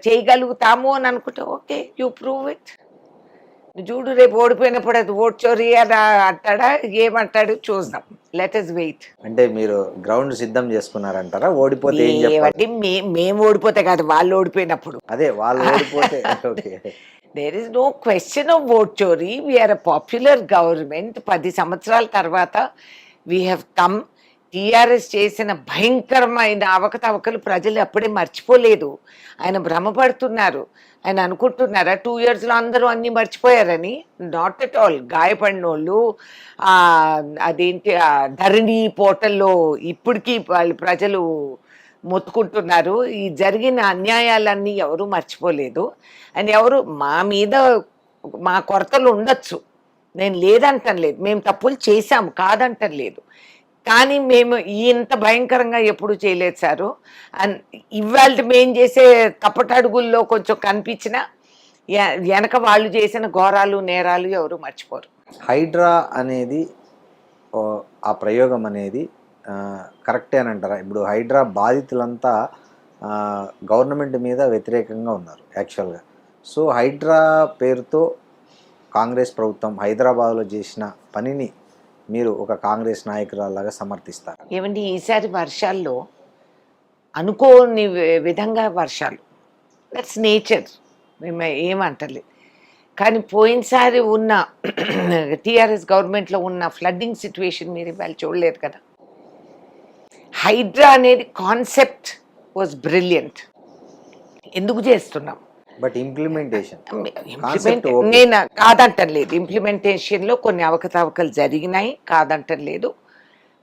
చేయగలుగుతాము అని అనుకుంటే ఓకే, యూ ప్రూవ్ ఇట్. చూడు, రేపు ఓడిపోయినప్పుడు అది ఓట్ చోరీ అని అంటాడా, ఏమంటాడు చూద్దాం. Let us wait. అంటే మీరు గ్రౌండ్ సిద్ధం చేసుకున్నారంటారా? ఓడిపోతే ఏం చెప్పాలి? మేము ఓడిపోతే కాదు, వాళ్ళు ఓడిపోయినప్పుడు. అదే వాళ్ళు ఓడిపోతే okay. There is no question of vote చోరీ. We are a popular government. 10 సంవత్సరాల తర్వాత వీ హ్యావ్ కమ్. టీఆర్ఎస్ చేసిన భయంకరమైన అవకతవకలు ప్రజలు అప్పుడే మర్చిపోలేదు. ఆయన భ్రమపడుతున్నారు. ఆయన అనుకుంటున్నారా 2 yearsలో అందరూ అన్నీ మర్చిపోయారని? Not at all. గాయపడిన వాళ్ళు అదేంటి ధరణి పోర్టల్లో ఇప్పటికీ వాళ్ళు ప్రజలు మొత్తుకుంటున్నారు. ఈ జరిగిన అన్యాయాలన్నీ ఎవరు మర్చిపోలేదు. అండ్ ఎవరు మా మీద మా కొరతలు ఉండొచ్చు, నేను లేదంటం లేదు, మేము తప్పులు చేశాము కాదంటం లేదు, కానీ మేము ఇంత భయంకరంగా ఎప్పుడు చేయలేదు సారు. అండ్ ఇవాళ మేము చేసే కపటడుగుల్లో కొంచెం కనిపించిన వెనక వాళ్ళు చేసిన ఘోరాలు నేరాలు ఎవరు మర్చిపోరు. హైడ్రా అనేది ఆ ప్రయోగం అనేది కరెక్టే అని అంటారా? ఇప్పుడు హైడ్రా బాధితులంతా గవర్నమెంట్ మీద వ్యతిరేకంగా ఉన్నారు యాక్చువల్గా. సో హైడ్రా పేరుతో కాంగ్రెస్ ప్రభుత్వం హైదరాబాద్లో చేసిన పనిని మీరు ఒక కాంగ్రెస్ నాయకురాలాగా సమర్థిస్తారు? ఏమండి, ఈసారి వర్షాల్లో అనుకోని విధంగా వర్షాలు, దట్స్ నేచర్, మేము ఏమంటలేదు. కానీ పోయినసారి ఉన్న టీఆర్ఎస్ గవర్నమెంట్లో ఉన్న ఫ్లడ్డింగ్ సిచ్యువేషన్ మీరు ఇవాళ చూడలేదు కదా. హైడ్రా అనేది కాన్సెప్ట్ వాజ్ బ్రిలియంట్. ఎందుకు చేస్తున్నాం? బట్ ఇంప్లిమెంటేషన్ ఇంప్లిమెంట్ నేను కాదంటం లేదు, ఇంప్లిమెంటేషన్లో కొన్ని అవకతవకలు జరిగినాయి, కాదంటం లేదు.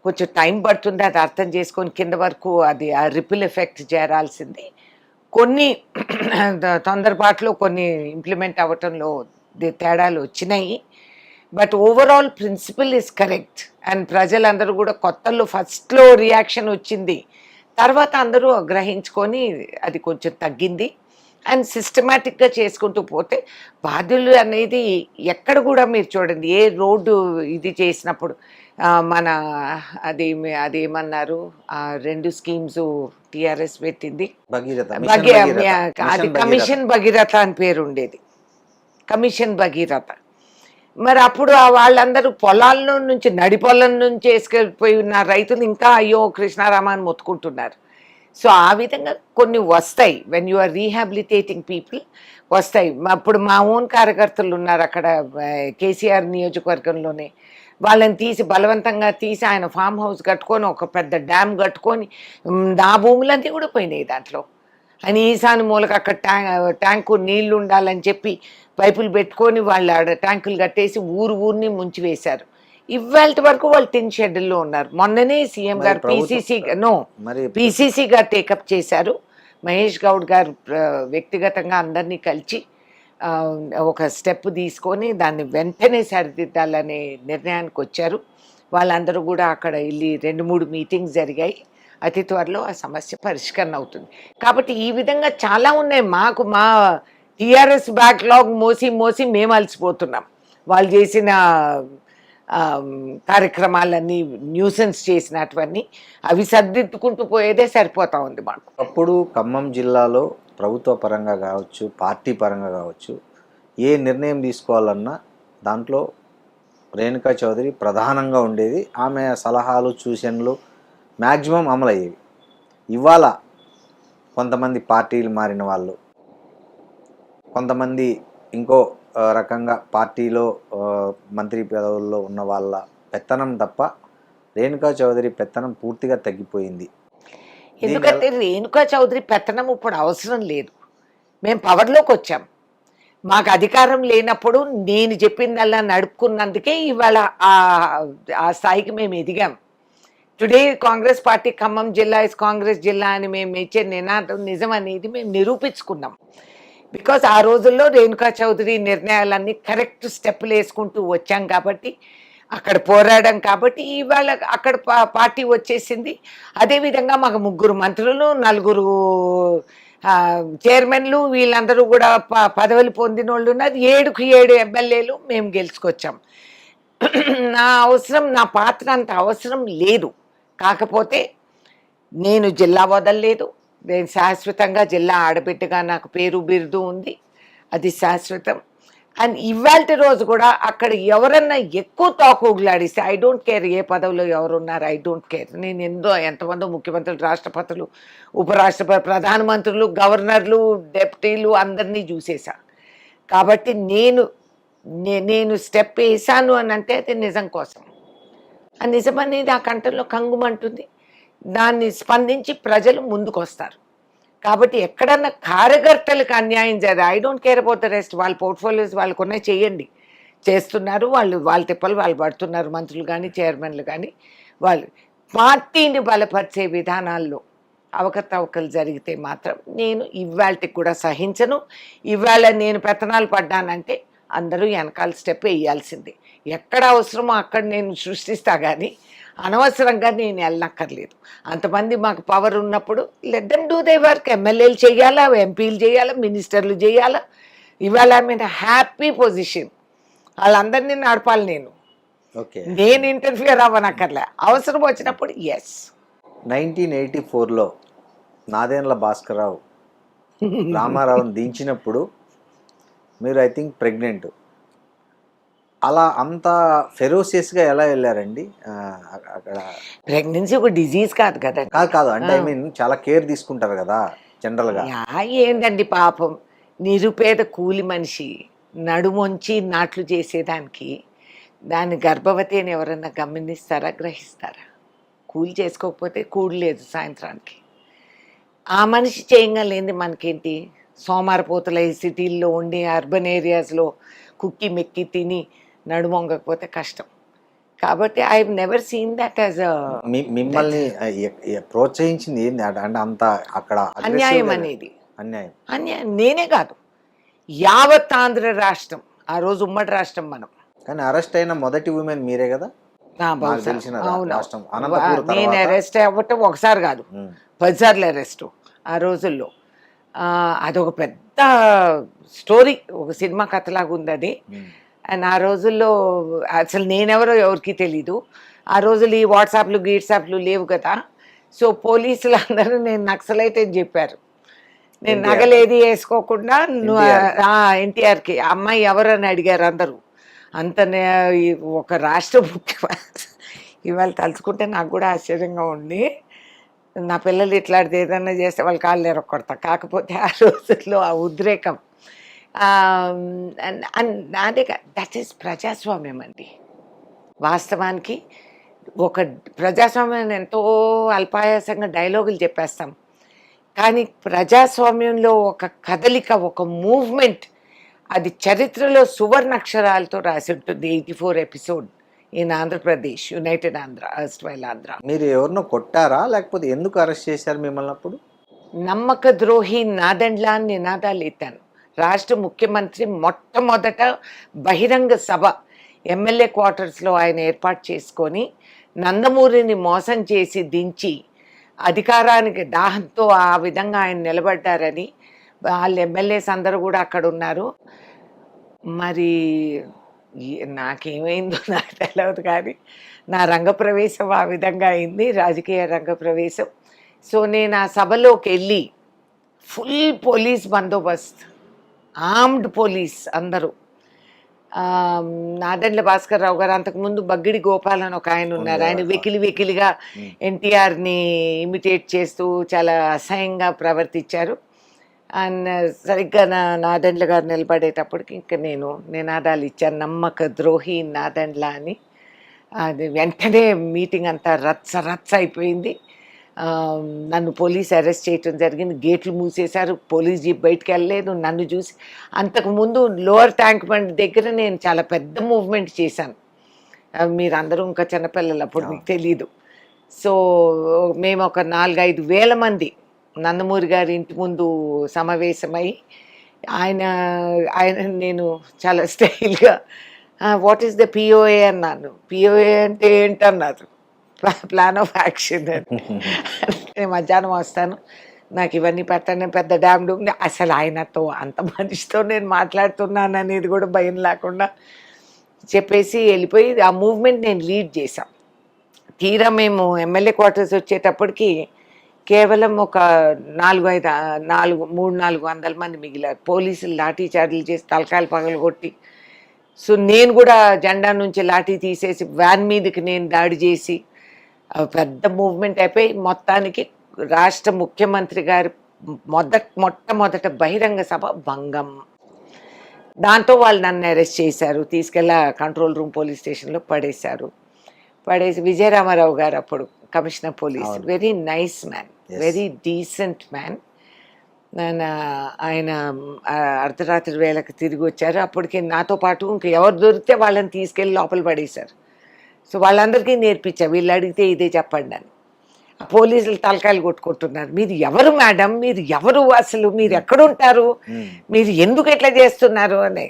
కొంచెం టైం పడుతుంది అది అర్థం చేసుకొని కింద వరకు అది ఆ రిపిల్ ఎఫెక్ట్ చేరాల్సింది. కొన్ని తొందరపాట్లో కొన్ని ఇంప్లిమెంట్ అవ్వటంలో తేడాలు వచ్చినాయి. But overall principle is correct. And ప్రజలందరూ కూడా కొత్తలో ఫస్ట్లో రియాక్షన్ వచ్చింది, తర్వాత అందరూ గ్రహించుకొని అది కొంచెం తగ్గింది. అండ్ సిస్టమేటిక్గా చేసుకుంటూ పోతే బాధ్యులు అనేది ఎక్కడ కూడా మీరు చూడండి, ఏ రోడ్డు ఇది చేసినప్పుడు మన అది ఏమన్నారు, ఆ 2 స్కీమ్స్ టిఆర్ఎస్ పెట్టింది, అది కమిషన్ భగీరథ అని పేరు ఉండేది, కమిషన్ భగీరథ. మరి అప్పుడు వాళ్ళందరూ పొలాల్లో నుంచి నడి పొలం నుంచి వేసుకెళ్ళిపోయి ఉన్న రైతులు ఇంకా అయ్యో కృష్ణారామ అని మొత్తుకుంటున్నారు. సో ఆ విధంగా కొన్ని వస్తాయి, వెన్ యు ఆర్ రీహాబిలిటేటింగ్ పీపుల్ వస్తాయి. అప్పుడు మా ఓన్ కార్యకర్తలు ఉన్నారు అక్కడ కేసీఆర్ నియోజకవర్గంలోనే, వాళ్ళని తీసి బలవంతంగా తీసి ఆయన ఫామ్ హౌస్ కట్టుకొని ఒక పెద్ద డ్యామ్ కట్టుకొని నా భూములన్నీ కూడా పోయినాయి దాంట్లో. అని ఈశాన్య మూలకు అక్కడ ట్యాంకు నీళ్లు ఉండాలని చెప్పి పైపులు పెట్టుకొని వాళ్ళు ఆడ ట్యాంకులు కట్టేసి ఊరిని ముంచి వేశారు. ఇవాళ వరకు వాళ్ళు టిన్ షెడ్యూల్లో ఉన్నారు. మొన్ననే సీఎం గారు పీసీసీగా టేకప్ చేశారు. మహేష్ గౌడ్ గారు వ్యక్తిగతంగా అందరినీ కలిసి ఒక స్టెప్ తీసుకొని దాన్ని వెంటనే సరిదిద్దాలనే నిర్ణయానికి వచ్చారు. వాళ్ళందరూ కూడా అక్కడ వెళ్ళి 2-3 మీటింగ్స్ జరిగాయి. అతి త్వరలో ఆ సమస్య పరిష్కరణ అవుతుంది. కాబట్టి ఈ విధంగా చాలా ఉన్నాయి. మా టీఆర్ఎస్ బ్యాక్లాగ్ మోసి మేము అలసిపోతున్నాం. వాళ్ళు చేసిన కార్యక్రమాలన్నీ న్యూసెన్స్ చేసినటువన్నీ అవి సర్దిద్దుకుంటూ పోయేదే సరిపోతా ఉంది మాకు. అప్పుడు ఖమ్మం జిల్లాలో ప్రభుత్వ పరంగా కావచ్చు, పార్టీ పరంగా కావచ్చు, ఏ నిర్ణయం తీసుకోవాలన్నా దాంట్లో రేణుకా చౌదరి ప్రధానంగా ఉండేది. ఆమె సలహాలు సూచనలు మ్యాక్సిమం అమలయ్యేవి. ఇవాళ కొంతమంది పార్టీలు మారిన వాళ్ళు, కొంతమంది ఇంకో రకంగా పార్టీలో మంత్రి పదవుల్లో ఉన్న వాళ్ళ పెత్తనం తప్ప రేణుకా చౌదరి పెత్తనం పూర్తిగా తగ్గిపోయింది. ఎందుకంటే రేణుకా చౌదరి పెత్తనం ఇప్పుడు అవసరం లేదు. మేము పవర్లోకి వచ్చాం. మాకు అధికారం లేనప్పుడు నేను చెప్పిందల్లా నడుపుకున్నందుకే ఇవాళ ఆ స్థాయికి మేము ఎదిగాం. టుడే కాంగ్రెస్ పార్టీ ఖమ్మం జిల్లా ఇస్ కాంగ్రెస్ జిల్లా అని మేము ఇచ్చే నినాదం నిజం అనేది మేము నిరూపించుకున్నాం. బికాజ్ ఆ రోజుల్లో రేణుకా చౌదరి నిర్ణయాలన్నీ కరెక్ట్ స్టెప్పులు వేసుకుంటూ వచ్చాం కాబట్టి, అక్కడ పోరాడాం కాబట్టి ఇవాళ అక్కడ పార్టీ వచ్చేసింది. అదేవిధంగా మాకు 3 మంత్రులు, 4 చైర్మన్లు, వీళ్ళందరూ కూడా పదవులు పొందిన వాళ్ళు ఉన్నారు. 7 ఎమ్మెల్యేలు మేము గెలుచుకొచ్చాం. నా పాత్ర అంత అవసరం లేదు. కాకపోతే నేను జిల్లా వదలలేదు. నేను శాశ్వతంగా జిల్లా ఆడబిడ్డగా నాకు పేరు బిరుదు ఉంది, అది శాశ్వతం. అండ్ ఇవాళ రోజు కూడా అక్కడ ఎవరన్నా ఎక్కువ తోకూగులాడిస్తే ఐ డోంట్ కేర్ ఏ పదవిలో ఎవరున్నారు, ఐ డోంట్ కేర్. నేను ఎంతమందో ముఖ్యమంత్రులు, రాష్ట్రపతులు, ఉపరాష్ట్రపతి, ప్రధానమంత్రులు, గవర్నర్లు, డెప్యూటీలు అందరినీ చూసేసా. కాబట్టి నేను స్టెప్ వేసాను అని అంటే అది నిజం కోసం. ఆ నిజం అనేది ఆ కంఠంలో కంగుమంటుంది. దాన్ని స్పందించి ప్రజలు ముందుకు వస్తారు. కాబట్టి ఎక్కడన్నా కార్యకర్తలకు అన్యాయం జరిగింది, I don't care about the rest. వాళ్ళ పోర్ట్ఫోలియోస్ వాళ్ళకునే చేయండి, చేస్తున్నారు. వాళ్ళ తిప్పలు వాళ్ళు పడుతున్నారు, మంత్రులు కానీ చైర్మన్లు కానీ. వాళ్ళు పార్టీని బలపరిచే విధానాల్లో అవకతవకలు జరిగితే మాత్రం నేను ఇవాళకి కూడా సహించను. ఇవాళ నేను పెత్తనాలు పడ్డానంటే అందరూ వెనకాల స్టెప్ వేయాల్సిందే. ఎక్కడ అవసరమో అక్కడ నేను సృష్టిస్తా, కానీ అనవసరంగా నేను వెళ్ళనక్కర్లేదు. అంతమంది మాకు పవర్ ఉన్నప్పుడు let them do they work. ఎమ్మెల్యేలు చేయాలా, ఎంపీలు చేయాలా, మినిస్టర్లు చేయాలా. ఇవాళ మీద హ్యాపీ పొజిషన్, వాళ్ళందరినీ నడపాలి. నేను ఇంటర్ఫియర్ అవ్వనక్కర్లే. అవసరం వచ్చినప్పుడు ఎస్. 1984లో నాదెండ్ల భాస్కరరావు రామారావుని దించినప్పుడు మీరు ఐ థింక్ ప్రెగ్నెంట్. అలా అంత ఫెరోసియస్గా ఎలా వెళ్ళారండి అక్కడ? ప్రెగ్నెన్సీ ఒక డిజీజ్ కాదు కదా. కాదు అంటే ఐ మీన్ చాలా కేర్ తీసుకుంటారు కదా జనరల్గా. ఏంటండి పాపం, నిరుపేద కూలి మనిషి నడుమొంచి నాట్లు చేసేదానికి దాన్ని గర్భవతి అని ఎవరన్నా గమనిస్తారా, గ్రహిస్తారా? కూలి చేసుకోకపోతే కూలి లేదు సాయంత్రానికి. ఆ మనిషి చేయగలేంది మనకేంటి? సోమారిపోతుల ఈ సిటీల్లో ఉండి అర్బన్ ఏరియాస్లో కుక్కి మెక్కి తిని నడుమొంగకపోతే కష్టం. కాబట్టి I have never seen that as మిమ్మల్ని ప్రోత్సహించింది ఏంది అంటే అంత అక్కడ అన్యాయం అనేది. అన్యాయం. అన్యాయం నేనే కాదు, యావత్ ఆంధ్ర రాష్ట్రం. ఆ రోజు ఉమ్మడి రాష్ట్రం మనం. కానీ అరెస్ట్ అయిన మొదటి ఉమెన్ మీరే కదా? నాకు తెలిసిన రాష్ట్రం అనంతపూర్ నేను తర్వాత. అరెస్ట్ అవ్వటం ఒకసారి కాదు, 10 సార్లు అరెస్టు ఆ రోజుల్లో. అదొక పెద్ద స్టోరీ, ఒక సినిమా కథలాగా ఉంది అది. అండ్ ఆ రోజుల్లో అసలు నేనెవరో ఎవరికి తెలీదు. ఆ రోజులు ఈ వాట్సాప్లు గీట్సాప్లు లేవు కదా. సో పోలీసులు అందరూ నేను నక్సలైట్ అని చెప్పారు. నేను నగలేది వేసుకోకుండా ఎన్టీఆర్కి అమ్మాయి ఎవరని అడిగారు అందరూ. అంత ఒక రాష్ట్ర ముఖ్యమంత్రి ఇవాళ తలుచుకుంటే నాకు కూడా ఆశ్చర్యంగా ఉంది. నా పిల్లలు ఇట్లాంటిది ఏదన్నా చేస్తే వాళ్ళ కాళ్ళు ఎరగొడతా. కాకపోతే ఆ రోజుల్లో ఆ ఉద్రేకం అదే దట్ ఈస్ ప్రజాస్వామ్యం అండి. వాస్తవానికి ఒక ప్రజాస్వామ్యం ఎంతో అల్పాయాసంగా డైలాగులు చెప్పేస్తాం, కానీ ప్రజాస్వామ్యంలో ఒక కదలిక, ఒక మూవ్మెంట్, అది చరిత్రలో సువర్ణాక్షరాలతో రాసి ఉంటుంది. 84 episode in Andhra Pradesh, united Andhra, erstwhile Andhra. మీరు ఎవరినో కొట్టారా లేకపోతే ఎందుకు అరెస్ట్ చేశారు మిమ్మల్ని అప్పుడు? నమ్మక ద్రోహి నాదెండ్లా అని నినాదాలు ఎత్తాను. రాష్ట్ర ముఖ్యమంత్రి మొట్టమొదట బహిరంగ సభ ఎమ్మెల్యే క్వార్టర్స్లో ఆయన ఏర్పాటు చేసుకొని నందమూరిని మోసం చేసి దించి అధికారానికి దాహంతో ఆ విధంగా ఆయన నిలబడ్డారని వాళ్ళ ఎమ్మెల్యేస్ అందరూ కూడా అక్కడ ఉన్నారు. మరి నాకేమైందో నాకు తెలియదు, కానీ నా రంగప్రవేశం ఆ విధంగా అయింది, రాజకీయ రంగప్రవేశం. సో నేను ఆ సభలోకి వెళ్ళి full police Bandobast, armed police అందరూ. నాదెండ్ల భాస్కర్ రావు గారు, అంతకుముందు బగ్గిడి గోపాల్ అని ఒక ఆయన ఉన్నారు. ఆయన వెకిలిగా ఎన్టీఆర్ని ఇమిటేట్ చేస్తూ చాలా అసహ్యంగా ప్రవర్తించారు. అండ్ సరిగ్గా నాదెండ్ల గారు నిలబడేటప్పటికి ఇంకా నేను నినాదాలు ఇచ్చాను, నమ్మక ద్రోహి నాదెండ్ల అని. అది వెంటనే మీటింగ్ అంతా రచ్చ అయిపోయింది. నన్ను పోలీస్ అరెస్ట్ చేయటం జరిగింది. గేట్లు మూసేశారు, పోలీస్ జీప్ బయటికి వెళ్ళలేదు. నన్ను చూసి అంతకుముందు లోవర్ ట్యాంక్ బండ్ దగ్గర నేను చాలా పెద్ద మూవ్మెంట్ చేశాను. మీరందరూ ఇంకా చిన్నపిల్లలు, అప్పుడు మీకు తెలీదు. సో మేము ఒక 4-5 వేల మంది నందమూరి గారి ఇంటి ముందు సమావేశమై ఆయన నేను చాలా స్టైల్గా వాట్ ఈస్ ద పిఓఏ అన్నాను. పిఓఏ అంటే ఏంటన్నారు, ప్లాన్ ఆఫ్ యాక్షన్ అని. నేను మధ్యాహ్నం వస్తాను, నాకు ఇవన్నీ పెట్టండి, పెద్ద డ్యామ్ ఉంది. అసలు ఆయనతో అంత మనిషితో నేను మాట్లాడుతున్నాను అనేది కూడా భయం లేకుండా చెప్పేసి వెళ్ళిపోయి ఆ మూవ్మెంట్ నేను లీడ్ చేశాం. తీరా మేము ఎమ్మెల్యే క్వార్టర్స్ వచ్చేటప్పటికి కేవలం ఒక 300-400 మంది మిగిలారు. పోలీసులు లాఠీ చార్జీలు చేసి తలకాయలు పగలు కొట్టి, సో నేను కూడా జెండా నుంచి లాఠీ తీసేసి వ్యాన్ మీదకి నేను దాడి చేసి పెద్ద మూవ్మెంట్ అయిపోయి మొత్తానికి రాష్ట్ర ముఖ్యమంత్రి గారి మొట్టమొదట బహిరంగ సభ భంగం. దాంతో వాళ్ళు నన్ను అరెస్ట్ చేశారు, తీసుకెళ్ళి కంట్రోల్ రూమ్ పోలీస్ స్టేషన్లో పడేసి విజయరామారావు గారు అప్పుడు commissioner police, very nice man, very decent man. ఆయన అర్ధరాత్రి వేళకి తిరిగి వచ్చారు. అప్పటికి నాతో పాటు ఇంకా ఎవరు దొరికితే వాళ్ళని తీసుకెళ్ళి లోపల పడేశారు. సో వాళ్ళందరికీ నేర్పించా, వీళ్ళు అడిగితే ఇదే చెప్పండి అని. పోలీసులు తలకాయలు కొట్టుకుంటున్నారు, మీరు ఎవరు మేడం, మీరు ఎవరు, అసలు మీరు ఎక్కడుంటారు, మీరు ఎందుకు ఎట్లా చేస్తున్నారు అని.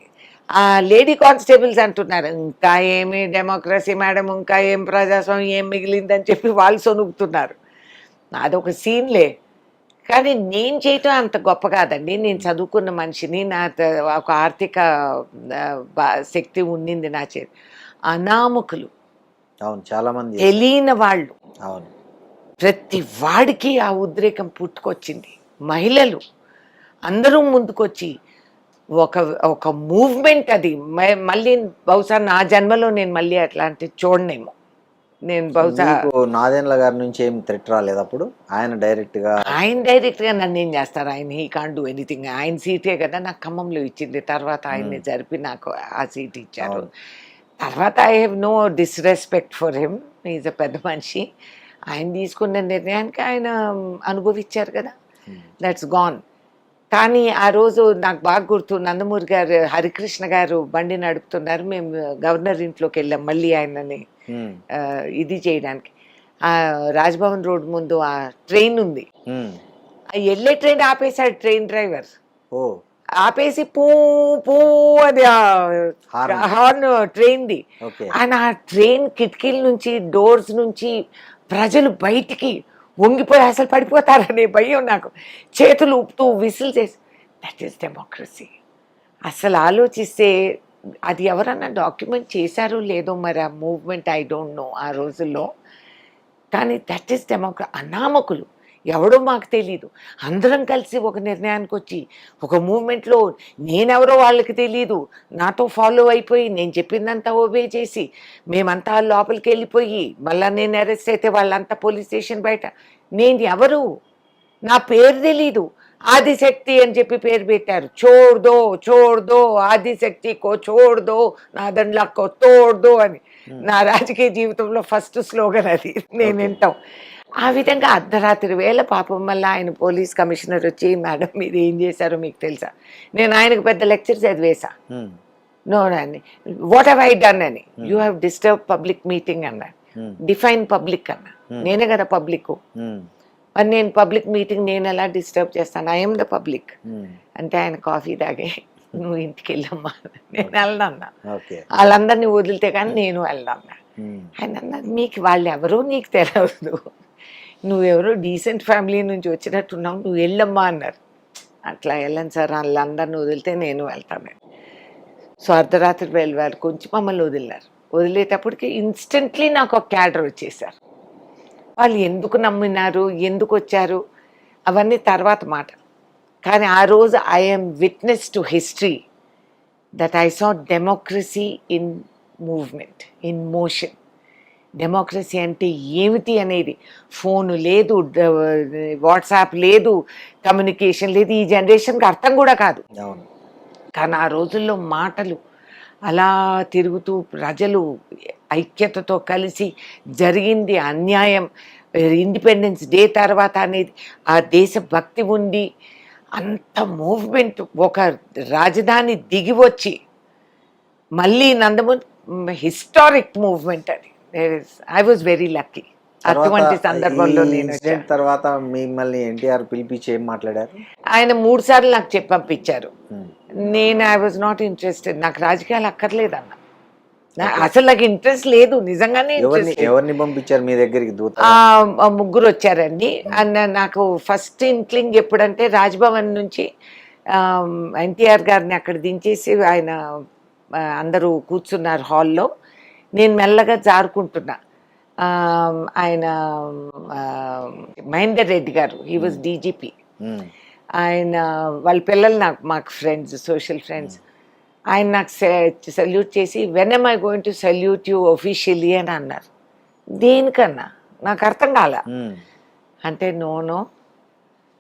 ఆ లేడీ కానిస్టేబుల్స్ అంటున్నారు, ఇంకా ఏమి డెమోక్రసీ మేడం, ఇంకా ఏం ప్రజాస్వామ్యం ఏం మిగిలిందని చెప్పి వాళ్ళు సొనుగుతున్నారు. అదొక సీన్లే, కానీ నేను చేయటం అంత గొప్ప కాదండి. నేను చదువుకున్న మనిషిని, నా ఒక ఆర్థిక శక్తి ఉండింది నా చేతి. అనామకులు, అవును, చాలా మంది తెలియని వాళ్ళు, అవును, ప్రతి వాడికి ఆ ఉద్రేకం పుట్టుకొచ్చింది. మహిళలు అందరూ ముందుకొచ్చి ఒక మూవ్మెంట్, అది మళ్ళీ బహుశా నా జన్మలో నేను మళ్ళీ అట్లాంటి చూడనేమో. నేను బహుశా నాదెండ్ల గారి నుంచి ఏం థ్రెట్ రాలేదు అప్పుడు? ఆయన డైరెక్ట్ గా నన్ను ఏం చేస్తారు, ఆయన హీ కాంట్ డూ ఎనీథింగ్. ఆయన సీటే కదా నాకు ఖమ్మంలో ఇచ్చింది, తర్వాత ఆయన్ని జరిపి నాకు ఆ సీట్ ఇచ్చారు. తర్వాత I have no disrespect for him, is a పెద్ద మనిషి. ఆయన తీసుకున్న నిర్ణయానికి ఆయన అనుభవించారు కదా, దట్స్ గాన్. కానీ ఆ రోజు నాకు బాగా గుర్తు, నందమూరి గారు హరికృష్ణ గారు బండి నడుపుతున్నారు, మేము గవర్నర్ ఇంట్లోకి వెళ్ళాం మళ్ళీ ఆయనని ఇది చేయడానికి. ఆ రాజ్భవన్ రోడ్ ముందు ఆ ట్రైన్ ఉంది, ఆ వెళ్ళే ట్రైన్ ఆపేశాడు ట్రైన్ డ్రైవర్. ఓ ఆపేసి పూ పూ అది హార్న్ ట్రైన్ది. ఓకే. ఆయన ఆ ట్రైన్ కిటికీల నుంచి డోర్స్ నుంచి ప్రజలు బయటికి వంగిపోయి అసలు పడిపోతారనే భయం నాకు. చేతులు ఊపుతూ విసిల్ చేసి, దట్ ఈస్ డెమోక్రసీ. అసలు ఆలోచిస్తే అది ఎవరన్నా డాక్యుమెంట్ చేశారో లేదో మరి ఆ మూవ్మెంట్, ఐ డోంట్ నో ఆ రోజుల్లో. కానీ దట్ ఈస్ అనామకులు ఎవడో మాకు తెలీదు, అందరం కలిసి ఒక నిర్ణయానికి వచ్చి ఒక మూవ్మెంట్లో నేనెవరో వాళ్ళకి తెలీదు, నాతో ఫాలో అయిపోయి నేను చెప్పిందంతా ఓబే చేసి మేమంతా లోపలికి వెళ్ళిపోయి మళ్ళీ నేను అరెస్ట్ అయితే వాళ్ళంతా పోలీస్ స్టేషన్ బయట. నేను ఎవరు, నా పేరు తెలీదు, ఆదిశక్తి అని చెప్పి పేరు పెట్టారు. చోడ్దో చోడ్దో ఆదిశక్తి కో చోడ్దో నా దండ్లకో తోడ్దో అని నా రాజకీయ జీవితంలో ఫస్ట్ స్లోగన్ అది నేను వింటాం. ఆ విధంగా అర్ధరాత్రి వేళ పాపం మళ్ళీ ఆయన పోలీస్ కమిషనర్ వచ్చి, మేడం మీరు ఏం చేశారో మీకు తెలుసా? నేను ఆయనకు పెద్ద లెక్చర్ చదివేశా. నో అని, వాట్ హ్యావ్ ఐ డన్ అని. You have disturb public meeting అన్నా. డిఫైన్ పబ్లిక్ అన్నా, నేనే కదా పబ్లిక్. మరి నేను పబ్లిక్ మీటింగ్ నేను ఎలా డిస్టర్బ్ చేస్తాను? ఐఎమ్ ద పబ్లిక్ అంటే ఆయన కాఫీ తాగే, నువ్వు ఇంటికి వెళ్ళమ్మా, నేను వెళ్ళనన్నా. వాళ్ళందరినీ వదిలితే కానీ నేను వెళ్ళనన్నా. ఆయన అన్నారు, మీకు వాళ్ళు ఎవరో నీకు తెలియదు, నువ్వెవరో డీసెంట్ ఫ్యామిలీ నుంచి వచ్చినట్టున్నావు, నువ్వు వెళ్ళమ్మా అన్నారు. అట్లా వెళ్ళను సార్, వాళ్ళందరినీ వదిలితే నేను వెళ్తాను. సో అర్ధరాత్రి వెళ్ళారు, కొంచెం మమ్మల్ని వదిలినారు. వదిలేటప్పటికి ఇన్స్టెంట్లీ నాకు ఒక క్యాడర్ వచ్చేసారు. వాళ్ళు ఎందుకు నమ్మినారు, ఎందుకు వచ్చారు అవన్నీ తర్వాత మాట. కానీ ఆ రోజు I'm witness to history that I saw democracy in movement, in motion. Democracy అంటే ఏమిటి అనేది, ఫోను లేదు, వాట్సాప్ లేదు, కమ్యూనికేషన్ లేదు, ఈ జనరేషన్కి అర్థం కూడా కాదు. కానీ ఆ రోజుల్లో మాటలు అలా తిరుగుతూ ప్రజలు ఐక్యతతో కలిసి జరిగింది అన్యాయం, ఇండిపెండెన్స్ డే తర్వాత అనేది ఆ దేశభక్తి ఉండి అంత మూవ్మెంట్, ఒక రాజధాని దిగి వచ్చి మళ్ళీ నందమూరి హిస్టారిక్ మూవ్మెంట్ అది. I was very lucky. అటువంటి సందర్భంలో నేను తర్వాత మిమ్మల్ని ఎన్టీఆర్ పిలిపించి ఏం మాట్లాడారు? ఆయన 3 సార్లు నాకు చెప్పి పంపించారు. నేను ఐ వాజ్ నాట్ ఇంట్రెస్టెడ్, నాకు రాజకీయాలు అక్కర్లేదన్న. అసలు నాకు ఇంట్రెస్ట్ లేదు నిజంగానే. ఎవరిని పంపించారు మీ దగ్గరికి? ముగ్గురు వచ్చారండి. నాకు ఫస్ట్ ఇంక్లింగ్ ఎప్పుడంటే రాజ్భవన్ నుంచి ఎన్టీఆర్ గారిని అక్కడ దించేసి ఆయన అందరూ కూర్చున్నారు హాల్లో, నేను మెల్లగా జారుకుంటున్నా. ఆయన మహేందర్ రెడ్డి గారు, హీ వాజ్ డీజీపీ, ఆయన వాళ్ళ పిల్లలు మాకు ఫ్రెండ్స్, సోషల్ ఫ్రెండ్స్. ఆయన నాకు సల్యూట్ చేసి, when am I going to salute you officially అని అన్నారు. దేనికన్నా నాకు అర్థం కాల. అంటే no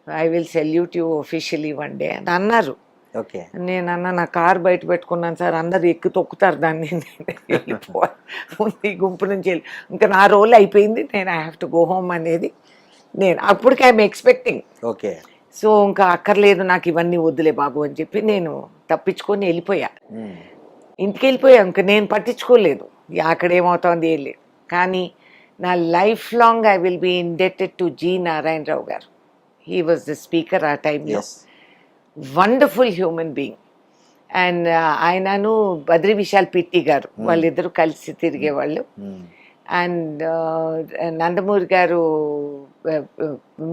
I will salute you officially one day అని అన్నారు. నేను అన్న, నా కారు బయట పెట్టుకున్నాను సార్, అందరు ఎక్కి తొక్కుతారు దాన్ని, గుంపు నుంచి వెళ్ళి ఇంకా నా రోల్ అయిపోయింది, నేను I have to go home అనేది నేను అప్పటికి ఐఎమ్ ఎక్స్పెక్టింగ్. సో ఇంకా అక్కర్లేదు నాకు ఇవన్నీ వద్దులే బాబు అని చెప్పి నేను తప్పించుకొని వెళ్ళిపోయా. ఇంటికి వెళ్ళిపోయా, ఇంకా నేను పట్టించుకోలేదు అక్కడ ఏమవుతోంది ఏం లేదు. కానీ నా life long I will be indebted to G Narayana Rao garu. He was the speaker ఆ టైంలో. Wonderful human being. అండ్ ఆయనను బద్రి విశాల్ పిట్టి గారు, వాళ్ళిద్దరూ కలిసి తిరిగేవాళ్ళు. అండ్ నందమూరి గారు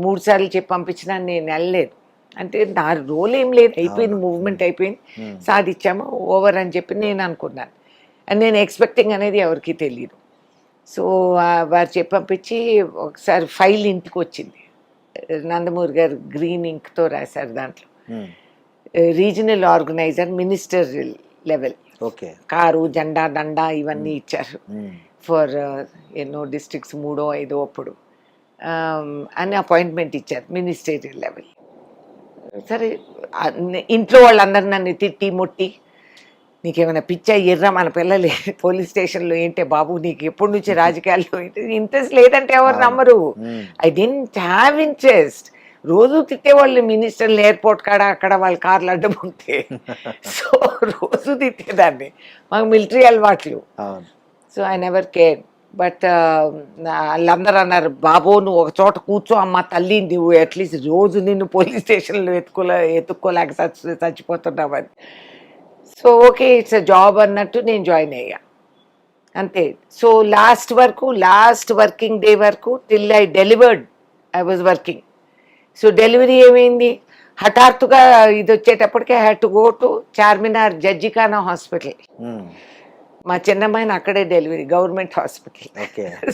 3 సార్లు చెప్పి పంపించినా నేను వెళ్ళలేదు. అంటే నా రోల్ ఏం లేదు, అయిపోయింది, మూవ్మెంట్ అయిపోయింది, సాధించాము, ఓవర్ అని చెప్పి నేను అనుకున్నాను. అండ్ నేను ఎక్స్పెక్టింగ్ అనేది ఎవరికి తెలియదు. సో వారు చెప్పి పంపించి ఒకసారి ఫైల్ ఇంటికి వచ్చింది. నందమూరి గారు గ్రీన్ ఇంక్తో రాశారు, దాంట్లో regional organiser minister level, car, జెండా, దండా ఇవన్నీ ఇచ్చారు ఫర్ ఎన్నో డిస్ట్రిక్ట్స్, 3 or 5 అప్పుడు అని అపాయింట్మెంట్ ఇచ్చారు మినిస్టేరియల్ లెవెల్. సరే ఇంట్లో వాళ్ళందరూ నన్ను తిట్టి ముట్టి నీకేమైనా పిచ్చా ఎర్రా మన పిల్లలు పోలీస్ స్టేషన్లో ఏంటే బాబు, నీకు ఎప్పటి నుంచి రాజకీయాల్లో ఇంట్రెస్ట్ లేదంటే ఎవరు నమ్మరు. I didn't have interest. రోజు తిట్టేవాళ్ళు మినిస్టర్లు ఎయిర్పోర్ట్ కాడ అక్కడ వాళ్ళ కార్లు అడ్డం ఉంటే. సో రోజు తిట్టేదాన్ని, మాకు మిలిటరీ అలవాట్లు. So I never care. But వాళ్ళందరూ అన్నారు, బాబో నువ్వు ఒక చోట కూర్చో అమ్మ తల్లి, నువ్వు అట్లీస్ట్ రోజు నిన్ను పోలీస్ స్టేషన్లో ఎత్తుక్కోలేక చచ్చిపోతున్నావని. So okay it's a job అన్నట్టు నేను జాయిన్ అయ్యా అంతే. సో లాస్ట్ వర్కింగ్ డే వరకు till I delivered I was working. So delivery ఏమైంది, హఠాత్తుగా ఇది వచ్చేటప్పటికే had to go to Charminar జడ్జిఖానా హాస్పిటల్. మా చిన్నమ్మాయిని అక్కడే delivery, government hospital.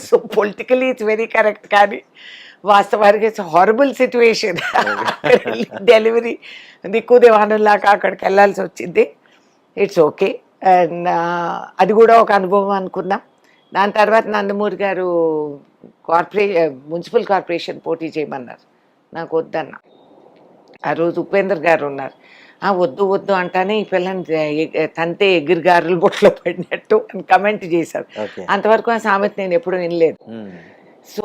So politically it's very correct, కానీ వాస్తవానికి ఇట్స్ హారబుల్ సిచ్యువేషన్. డెలివరీ దిక్కుదే వానలాగా అక్కడికి వెళ్ళాల్సి వచ్చింది. It's okay. అండ్ అది కూడా ఒక అనుభవం అనుకున్నాం. దాని తర్వాత నందమూరి గారు మున్సిపల్ కార్పొరేషన్ పోటీ చేయమన్నారు, నాకు వద్దన్న. ఆ రోజు ఉపేందర్ గారు ఉన్నారు, వద్దు అంటానే ఈ పిల్లని తంతే ఎగిరిగారులు బొట్లో పడినట్టు అని కమెంట్ చేశారు. అంతవరకు ఆ సామెత నేను ఎప్పుడు వినలేదు. సో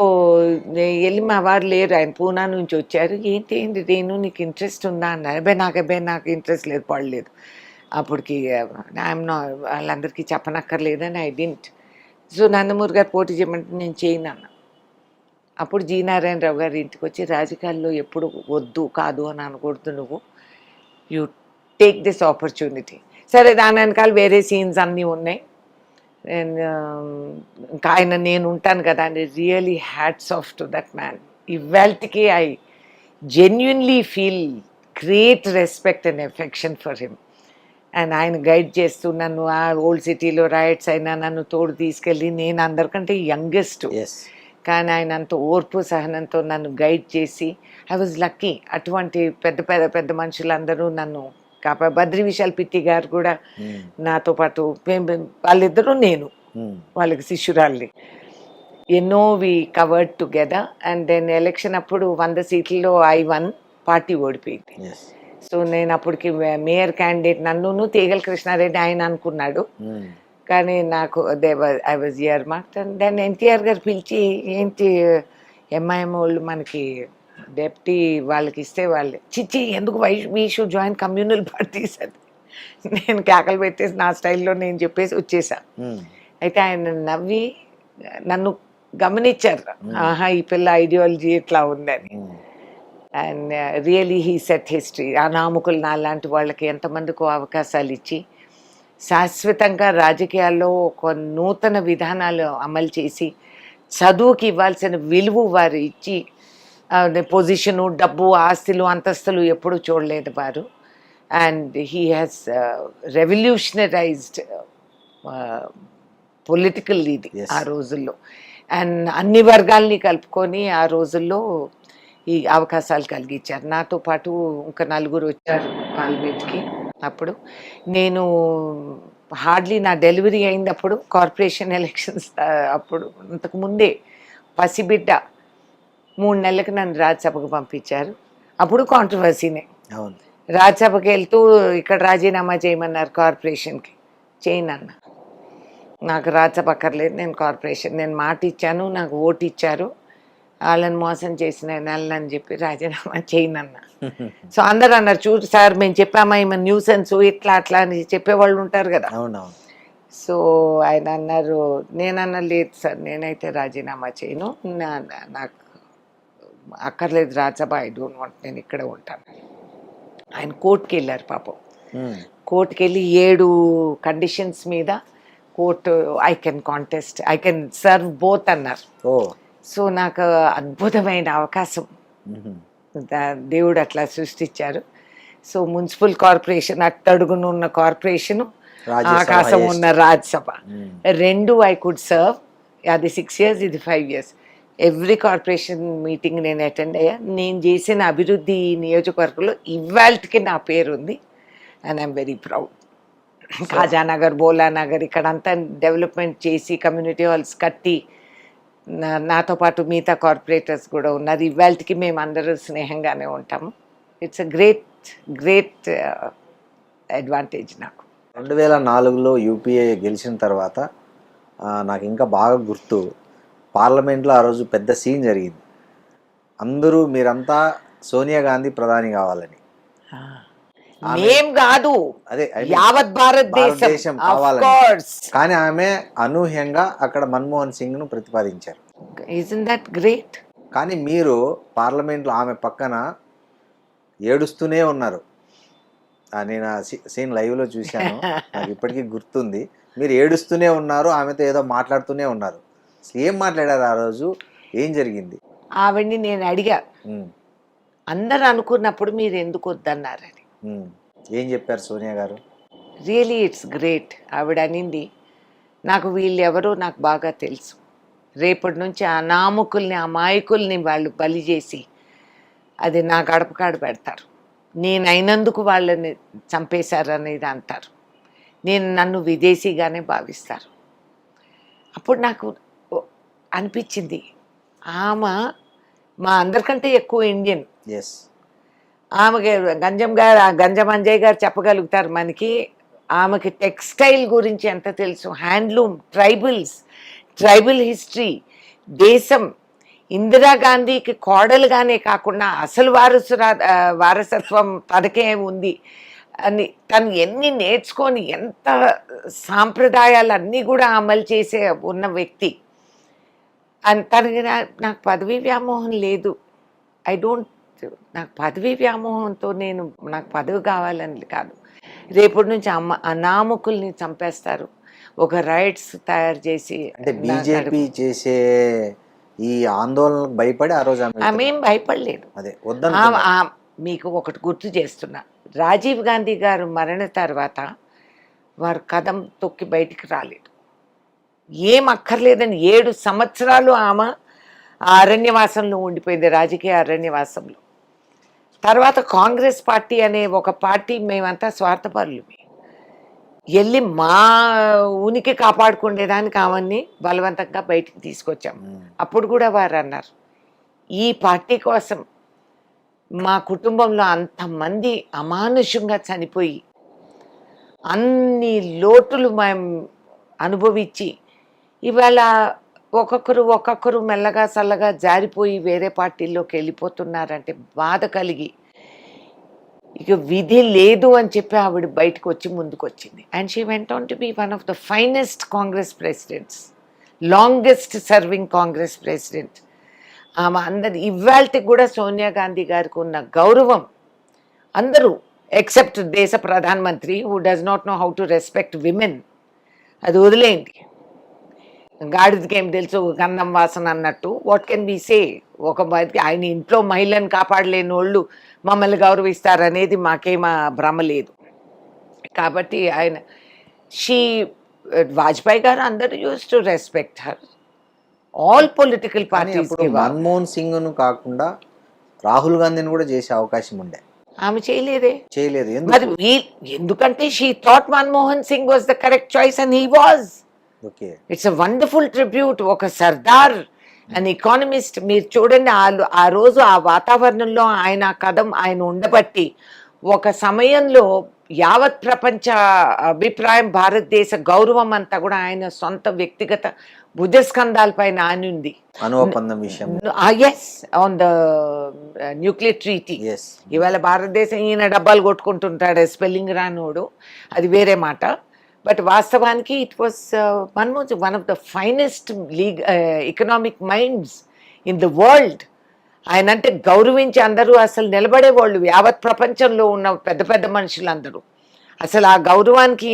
వెళ్ళి మా వారు లేరు, ఆయన పూనా నుంచి వచ్చారు. ఏంటి నేను నీకు ఇంట్రెస్ట్ ఉందా అన్నారు. నాకు ఇంట్రెస్ట్ లేదు, పడలేదు. అప్పటికి ఐఎమ్ నా వాళ్ళందరికీ చెప్పనక్కర్లేదని ఐ డింట్. సో నందమూరి గారు పోటీ చేయమంటే నేను చేయను అన్న. అప్పుడు జి నారాయణరావు గారి ఇంటికి వచ్చి, రాజకీయాల్లో ఎప్పుడు వద్దు కాదు అని అనకూడదు, నువ్వు యూ టేక్ దిస్ ఆపర్చునిటీ. సరే దాని వెనకాల వేరే సీన్స్ అన్నీ ఉన్నాయి. ఇంకా ఆయన నేను ఉంటాను కదా అని really hats off to that man. ఇవాల్టికి I genuinely feel great respect and affection for him. అండ్ ఆయన గైడ్ చేస్తూ నన్ను ఆ ఓల్డ్ సిటీలో రైట్స్ అయినా నన్ను తోడు తీసుకెళ్ళి, నేను అందరికంటే యంగెస్ట్, కానీ ఆయన అంత ఓర్పు సహనంతో నన్ను గైడ్ చేసి ఐ వాజ్ లక్కీ. అటువంటి పెద్ద మనుషులందరూ నన్ను బద్రి విశాల్ పిట్టి గారు కూడా నాతో పాటు, వాళ్ళిద్దరూ నేను వాళ్ళకి శిష్యురాల్ని. ఎన్నో we covered together. And then election అప్పుడు 100 సీట్లలో I won, పార్టీ ఓడిపోయింది. సో నేను అప్పటికి మేయర్ క్యాండిడేట్, నన్ను తీగల కృష్ణారెడ్డి ఆయన అనుకున్నాడు, కానీ నాకు I was earmarked. And then NTR garu పిలిచి, ఏంటి ఎంఐఎం వాళ్ళు మనకి డెప్యూటీ వాళ్ళకి ఇస్తే వాళ్ళే చిచ్చి ఎందుకు we should join communal parties అని నేను కేకలు పెట్టేసి నా స్టైల్లో నేను చెప్పేసి వచ్చేసా. అయితే ఆయన నవ్వి నన్ను గమనించారు, ఆహా ఈ పిల్ల ఐడియాలజీ ఇట్లా ఉందని. And really he set history. ఆ నామకులు నాలాంటి వాళ్ళకి ఎంతమందికో అవకాశాలు ఇచ్చి శాశ్వతంగా రాజకీయాల్లో ఒక నూతన విధానాలు అమలు చేసి చదువుకి ఇవ్వాల్సిన విలువ వారు ఇచ్చి, పొజిషను, డబ్బు, ఆస్తులు, అంతస్తులు ఎప్పుడూ చూడలేదు వారు. అండ్ హీ హ్యాస్ రెవల్యూషనరైజ్డ్ పొలిటికల్ ఇది ఆ రోజుల్లో. అండ్ అన్ని వర్గాల్ని కలుపుకొని ఆ రోజుల్లో ఈ అవకాశాలు కలిగించారు. నాతో పాటు ఇంకా 4 వచ్చారు పార్లమెంట్కి. అప్పుడు నేను హార్డ్లీ నా డెలివరీ అయినప్పుడు కార్పొరేషన్ ఎలక్షన్స్ అప్పుడు అంతకుముందే పసిబిడ్డ 3 నెలలకు నన్ను రాజ్యసభకు పంపించారు. అప్పుడు కాంట్రవర్సీనే. రాజ్యసభకి వెళ్తూ ఇక్కడ రాజీనామా చేయమన్నారు కార్పొరేషన్కి, చేయనన్న. నాకు రాజ్యసభ అక్కర్లేదు, నేను మాట ఇచ్చాను, నాకు ఓటు ఇచ్చారు, వాళ్ళని మోసం చేసిన నెలని చెప్పి రాజీనామా చేయనన్నా. సో అందరు అన్నారు, చూడు సార్ మేము చెప్పామా ఈమె న్యూసెన్స్ ఇట్లా అట్లా అని చెప్పేవాళ్ళు ఉంటారు కదా. సో ఆయన అన్నారు, నేనన్నా లేదు సార్ నేనైతే రాజీనామా చేయను, నాకు అక్కర్లేదు రాజ్యసభ, ఐ డోంట్ వాంట్, నేను ఇక్కడే ఉంటాను. ఆయన కోర్టుకి వెళ్ళారు పాపం. కోర్టుకి వెళ్ళి 7 కండిషన్స్ మీద court I can contest, I can serve both అన్నారు. సో నాకు అద్భుతమైన అవకాశం దేవుడు అట్లా సృష్టించారు. సో మున్సిపల్ కార్పొరేషన్, అట్టడుగున ఉన్న కార్పొరేషను, ఆకాశం ఉన్న రాజ్యసభ, 2 ఐ కుడ్ సర్వ్. అది 6 years, ఇది 5 years. ఎవ్రీ కార్పొరేషన్ మీటింగ్ నేను అటెండ్ అయ్యా. నేను చేసిన అభివృద్ధి నియోజకవర్గంలో ఇవాళకి నా పేరు ఉంది. And I'm very proud. Khajanagar, Bolanagar ఇక్కడంతా డెవలప్మెంట్ చేసి కమ్యూనిటీ హాల్స్ కట్టి, నాతో పాటు మిగతా కార్పొరేటర్స్ కూడా ఉన్నారు. ఇవాళకి మేము అందరూ స్నేహంగానే ఉంటాము. ఇట్స్ అ గ్రేట్ అడ్వాంటేజ్ నాకు. 2004లో యూపీఏ గెలిచిన తర్వాత నాకు ఇంకా బాగా గుర్తు, పార్లమెంట్లో ఆ రోజు పెద్ద సీన్ జరిగింది. అందరూ మీరంతా సోనియా గాంధీ ప్రధాని కావాలని. మేం కాదు, అదే యావత్ భారతదేశం of కావాలని. course. కానీ ఆమె అనూహ్యంగా అక్కడ మన్మోహన్ సింగ్ను ప్రతిపాదించారు. Isn't that great? కానీ మీరు పార్లమెంట్లో ఆమె పక్కన ఏడుస్తూనే ఉన్నారు. నేను ఆ సీన్ లైవ్లో చూశాను, నాకు ఇప్పటికీ గుర్తుంది. మీరు ఏడుస్తూనే ఉన్నారు, ఆమెతో ఏదో మాట్లాడుతూనే ఉన్నారు. అసలు ఏం మాట్లాడారు ఆ రోజు, ఏం జరిగింది? ఆవిడ్ని నేను అడిగా, ఉమ్, అందరు అనుకున్నప్పుడు మీరు ఎందుకు వద్దన్నారని. ఏం చెప్పారు సోనియా గారు? Really it's great. ఆవిడ అనింది, నాకు వీళ్ళెవరో నాకు బాగా తెలుసు. రేపటి నుంచి ఆ నాముకుల్ని, అమాయకుల్ని వాళ్ళు బలి చేసి అది నా గడపకాడ పెడతారు. నేను అయినందుకు వాళ్ళని చంపేశారు అనేది అంటారు. నన్ను విదేశీగానే భావిస్తారు. అప్పుడు నాకు అనిపించింది, ఆమె మా అందరికంటే ఎక్కువ ఇండియన్. ఎస్, ఆమెకి గంజం అంజయ్ గారు చెప్పగలుగుతారు మనకి. ఆమెకి టెక్స్టైల్ గురించి ఎంత తెలుసు, హ్యాండ్లూమ్, ట్రైబల్ హిస్టరీ, దేశం. ఇందిరాగాంధీకి కోడలుగానే కాకుండా అసలు వారసత్వం తనకే ఉంది అని తను ఎన్ని నేర్చుకొని ఎంత సాంప్రదాయాలన్నీ కూడా అమలు చేసే ఉన్న వ్యక్తి. తనకి నాకు పదవీ వ్యామోహం లేదు. నాకు పదవీ వ్యామోహంతో నాకు పదవి కావాలని కాదు. రేపటి నుంచి అనామకుల్ని చంపేస్తారు. ఒక రైట్స్ తయారు చేసి, అంటే బీజేపీ చేసే ఈ ఆందోళనకు భయపడి ఆ రోజు ఆమెం భయపడలేదు. అదే మీకు ఒకటి గుర్తు చేస్తున్నా, రాజీవ్ గాంధీ గారు మరణ తర్వాత వారు కదం తొక్కి బయటికి రాలేదు. ఏం అక్కర్లేదని 7 సంవత్సరాలు ఆమె ఆ అరణ్యవాసంలో ఉండిపోయింది, రాజకీయ అరణ్యవాసంలో. తర్వాత కాంగ్రెస్ పార్టీ అనే ఒక పార్టీ, మేమంతా స్వార్థపరులమే, వెళ్ళి మా ఉనికి కాపాడుకునేదానికి ఆమెని బలవంతంగా బయటికి తీసుకొచ్చాం. అప్పుడు కూడా వారు అన్నారు, ఈ పార్టీ కోసం మా కుటుంబంలో అంతమంది అమానుషంగా చనిపోయి అన్ని లోటులు మేము అనుభవించి ఇవాళ ఒక్కొక్కరు మెల్లగా చల్లగా జారిపోయి వేరే పార్టీల్లోకి వెళ్ళిపోతున్నారంటే బాధ కలిగి, ఇక విధి లేదు అని చెప్పి ఆవిడ బయటకు వచ్చి ముందుకు వచ్చింది. And she went on to be one of the finest Congress presidents, longest serving Congress president. ఆమె అందరి ఇవాళకి కూడా సోనియా గాంధీ గారికి ఉన్న గౌరవం అందరూ ఎక్సెప్ట్ దేశ ప్రధానమంత్రి who does not no how to respect women. అది వదిలేయండి, గాడిదకి ఏం తెలుసు గంధం వాసన అన్నట్టు. వాట్ కెన్ బి సే? ఆయన ఇంట్లో మహిళను కాపాడలేని వాళ్ళు మమ్మల్ని గౌరవిస్తారనేది మాకేమా భ్రమ లేదు. కాబట్టి వాజ్పేయి గారు అందరూ use to respect her. All political parties. Manmohan Singh ను కాకుండా రాహుల్ గాంధీని కూడా చేసే అవకాశం ఉండే, ఆమె చేయలేదు. మరి ఎందుకంటే she thought Manmohan Singh was the correct choice and he was. It's a wonderful tribute. ఒక సర్దార్, అన్ ఎకానమిస్ట్. మీరు చూడండి, ఆ రోజు ఆ వాతావరణంలో ఆయన ఉండబట్టి ఒక సమయంలో యావత్ ప్రపంచ అభిప్రాయం, భారతదేశ గౌరవం అంతా కూడా ఆయన సొంత వ్యక్తిగత భుజస్కంధాల పైన ఆనుంది. On the nuclear treaty. ఇవాళ భారతదేశం ఈయన డబ్బాలు కొట్టుకుంటుంటాడు, స్పెల్లింగ్ రానోడు, అది వేరే మాట. బట్ వాస్తవానికి it was Manmohan one of the finest economic minds in the world. ఆయన అంటే గౌరవించి అందరూ అసలు నిలబడేవాళ్ళు, యావత్ ప్రపంచంలో ఉన్న పెద్ద పెద్ద మనుషులందరూ. అసలు ఆ గౌరవానికి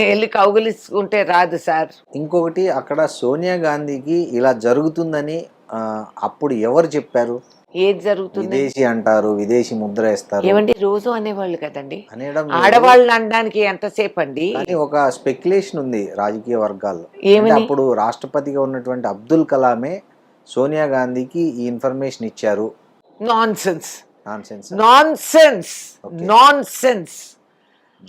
వెళ్ళి కౌగిలించుకుంటే రాదు సార్. ఇంకొకటి, అక్కడ సోనియా గాంధీకి ఇలా జరుగుతుందని అప్పుడు ఎవరు చెప్పారు? ఏది జరుగుతుంది? విదేశీ అంటారు, విదేశీ ముద్ర వేస్తారు. ఏమండి, రోజు అనేవాళ్ళు కదండి, ఆడవాళ్ళని అనడానికి ఎంతసేపు అండి. ఒక స్పెక్యులేషన్ ఉంది రాజకీయ వర్గాల్లో. అప్పుడు రాష్ట్రపతిగా ఉన్నటువంటి అబ్దుల్ కలామే సోనియా గాంధీకి ఈ ఇన్ఫర్మేషన్ ఇచ్చారు. నాన్సెన్స్.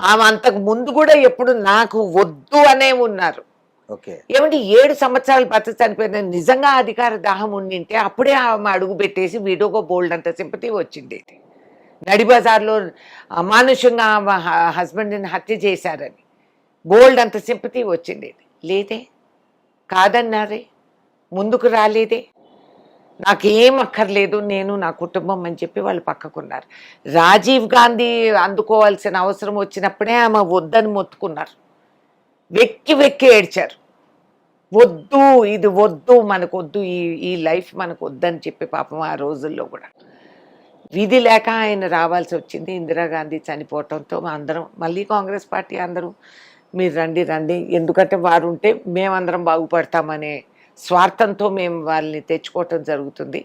ఆమె అంతకు ముందు కూడా ఎప్పుడు నాకు వద్దు అనే ఉన్నారు. ఏమంటే 7 సంవత్సరాలు భర్త చనిపోయిన, నిజంగా అధికార దాహం ఉండింటే అప్పుడే ఆమె అడుగు పెట్టేసి వీడియోగా బోల్డ్ అంత సింపతి వచ్చింది. నడి బజార్లో అమానుషంగా హస్బెండ్ని హత్య చేశారని బోల్డ్ అంత సింపతి వచ్చింది. లేదే, కాదన్నారే, ముందుకు రాలేదే, నాకేం అక్కర్లేదు, నేను నా కుటుంబం అని చెప్పి వాళ్ళు పక్కకున్నారు. రాజీవ్ గాంధీ అందుకోవాల్సిన అవసరం వచ్చినప్పుడే ఆమె వద్దని మొత్తుకున్నారు, వెక్కి వెక్కి ఏడ్చారు. వద్దు, ఇది వద్దు, మనకు వద్దు, ఈ లైఫ్ మనకు వద్దని చెప్పి పాపం ఆ రోజుల్లో కూడా విధి లేక ఆయన రావాల్సి వచ్చింది. ఇందిరాగాంధీ చనిపోవటంతో అందరం మళ్ళీ కాంగ్రెస్ పార్టీ అందరూ మీరు రండి రండి, ఎందుకంటే వారు ఉంటే మేమందరం బాగుపడతామనే స్వార్థంతో మేము వాళ్ళని తెచ్చుకోవటం జరుగుతుంది.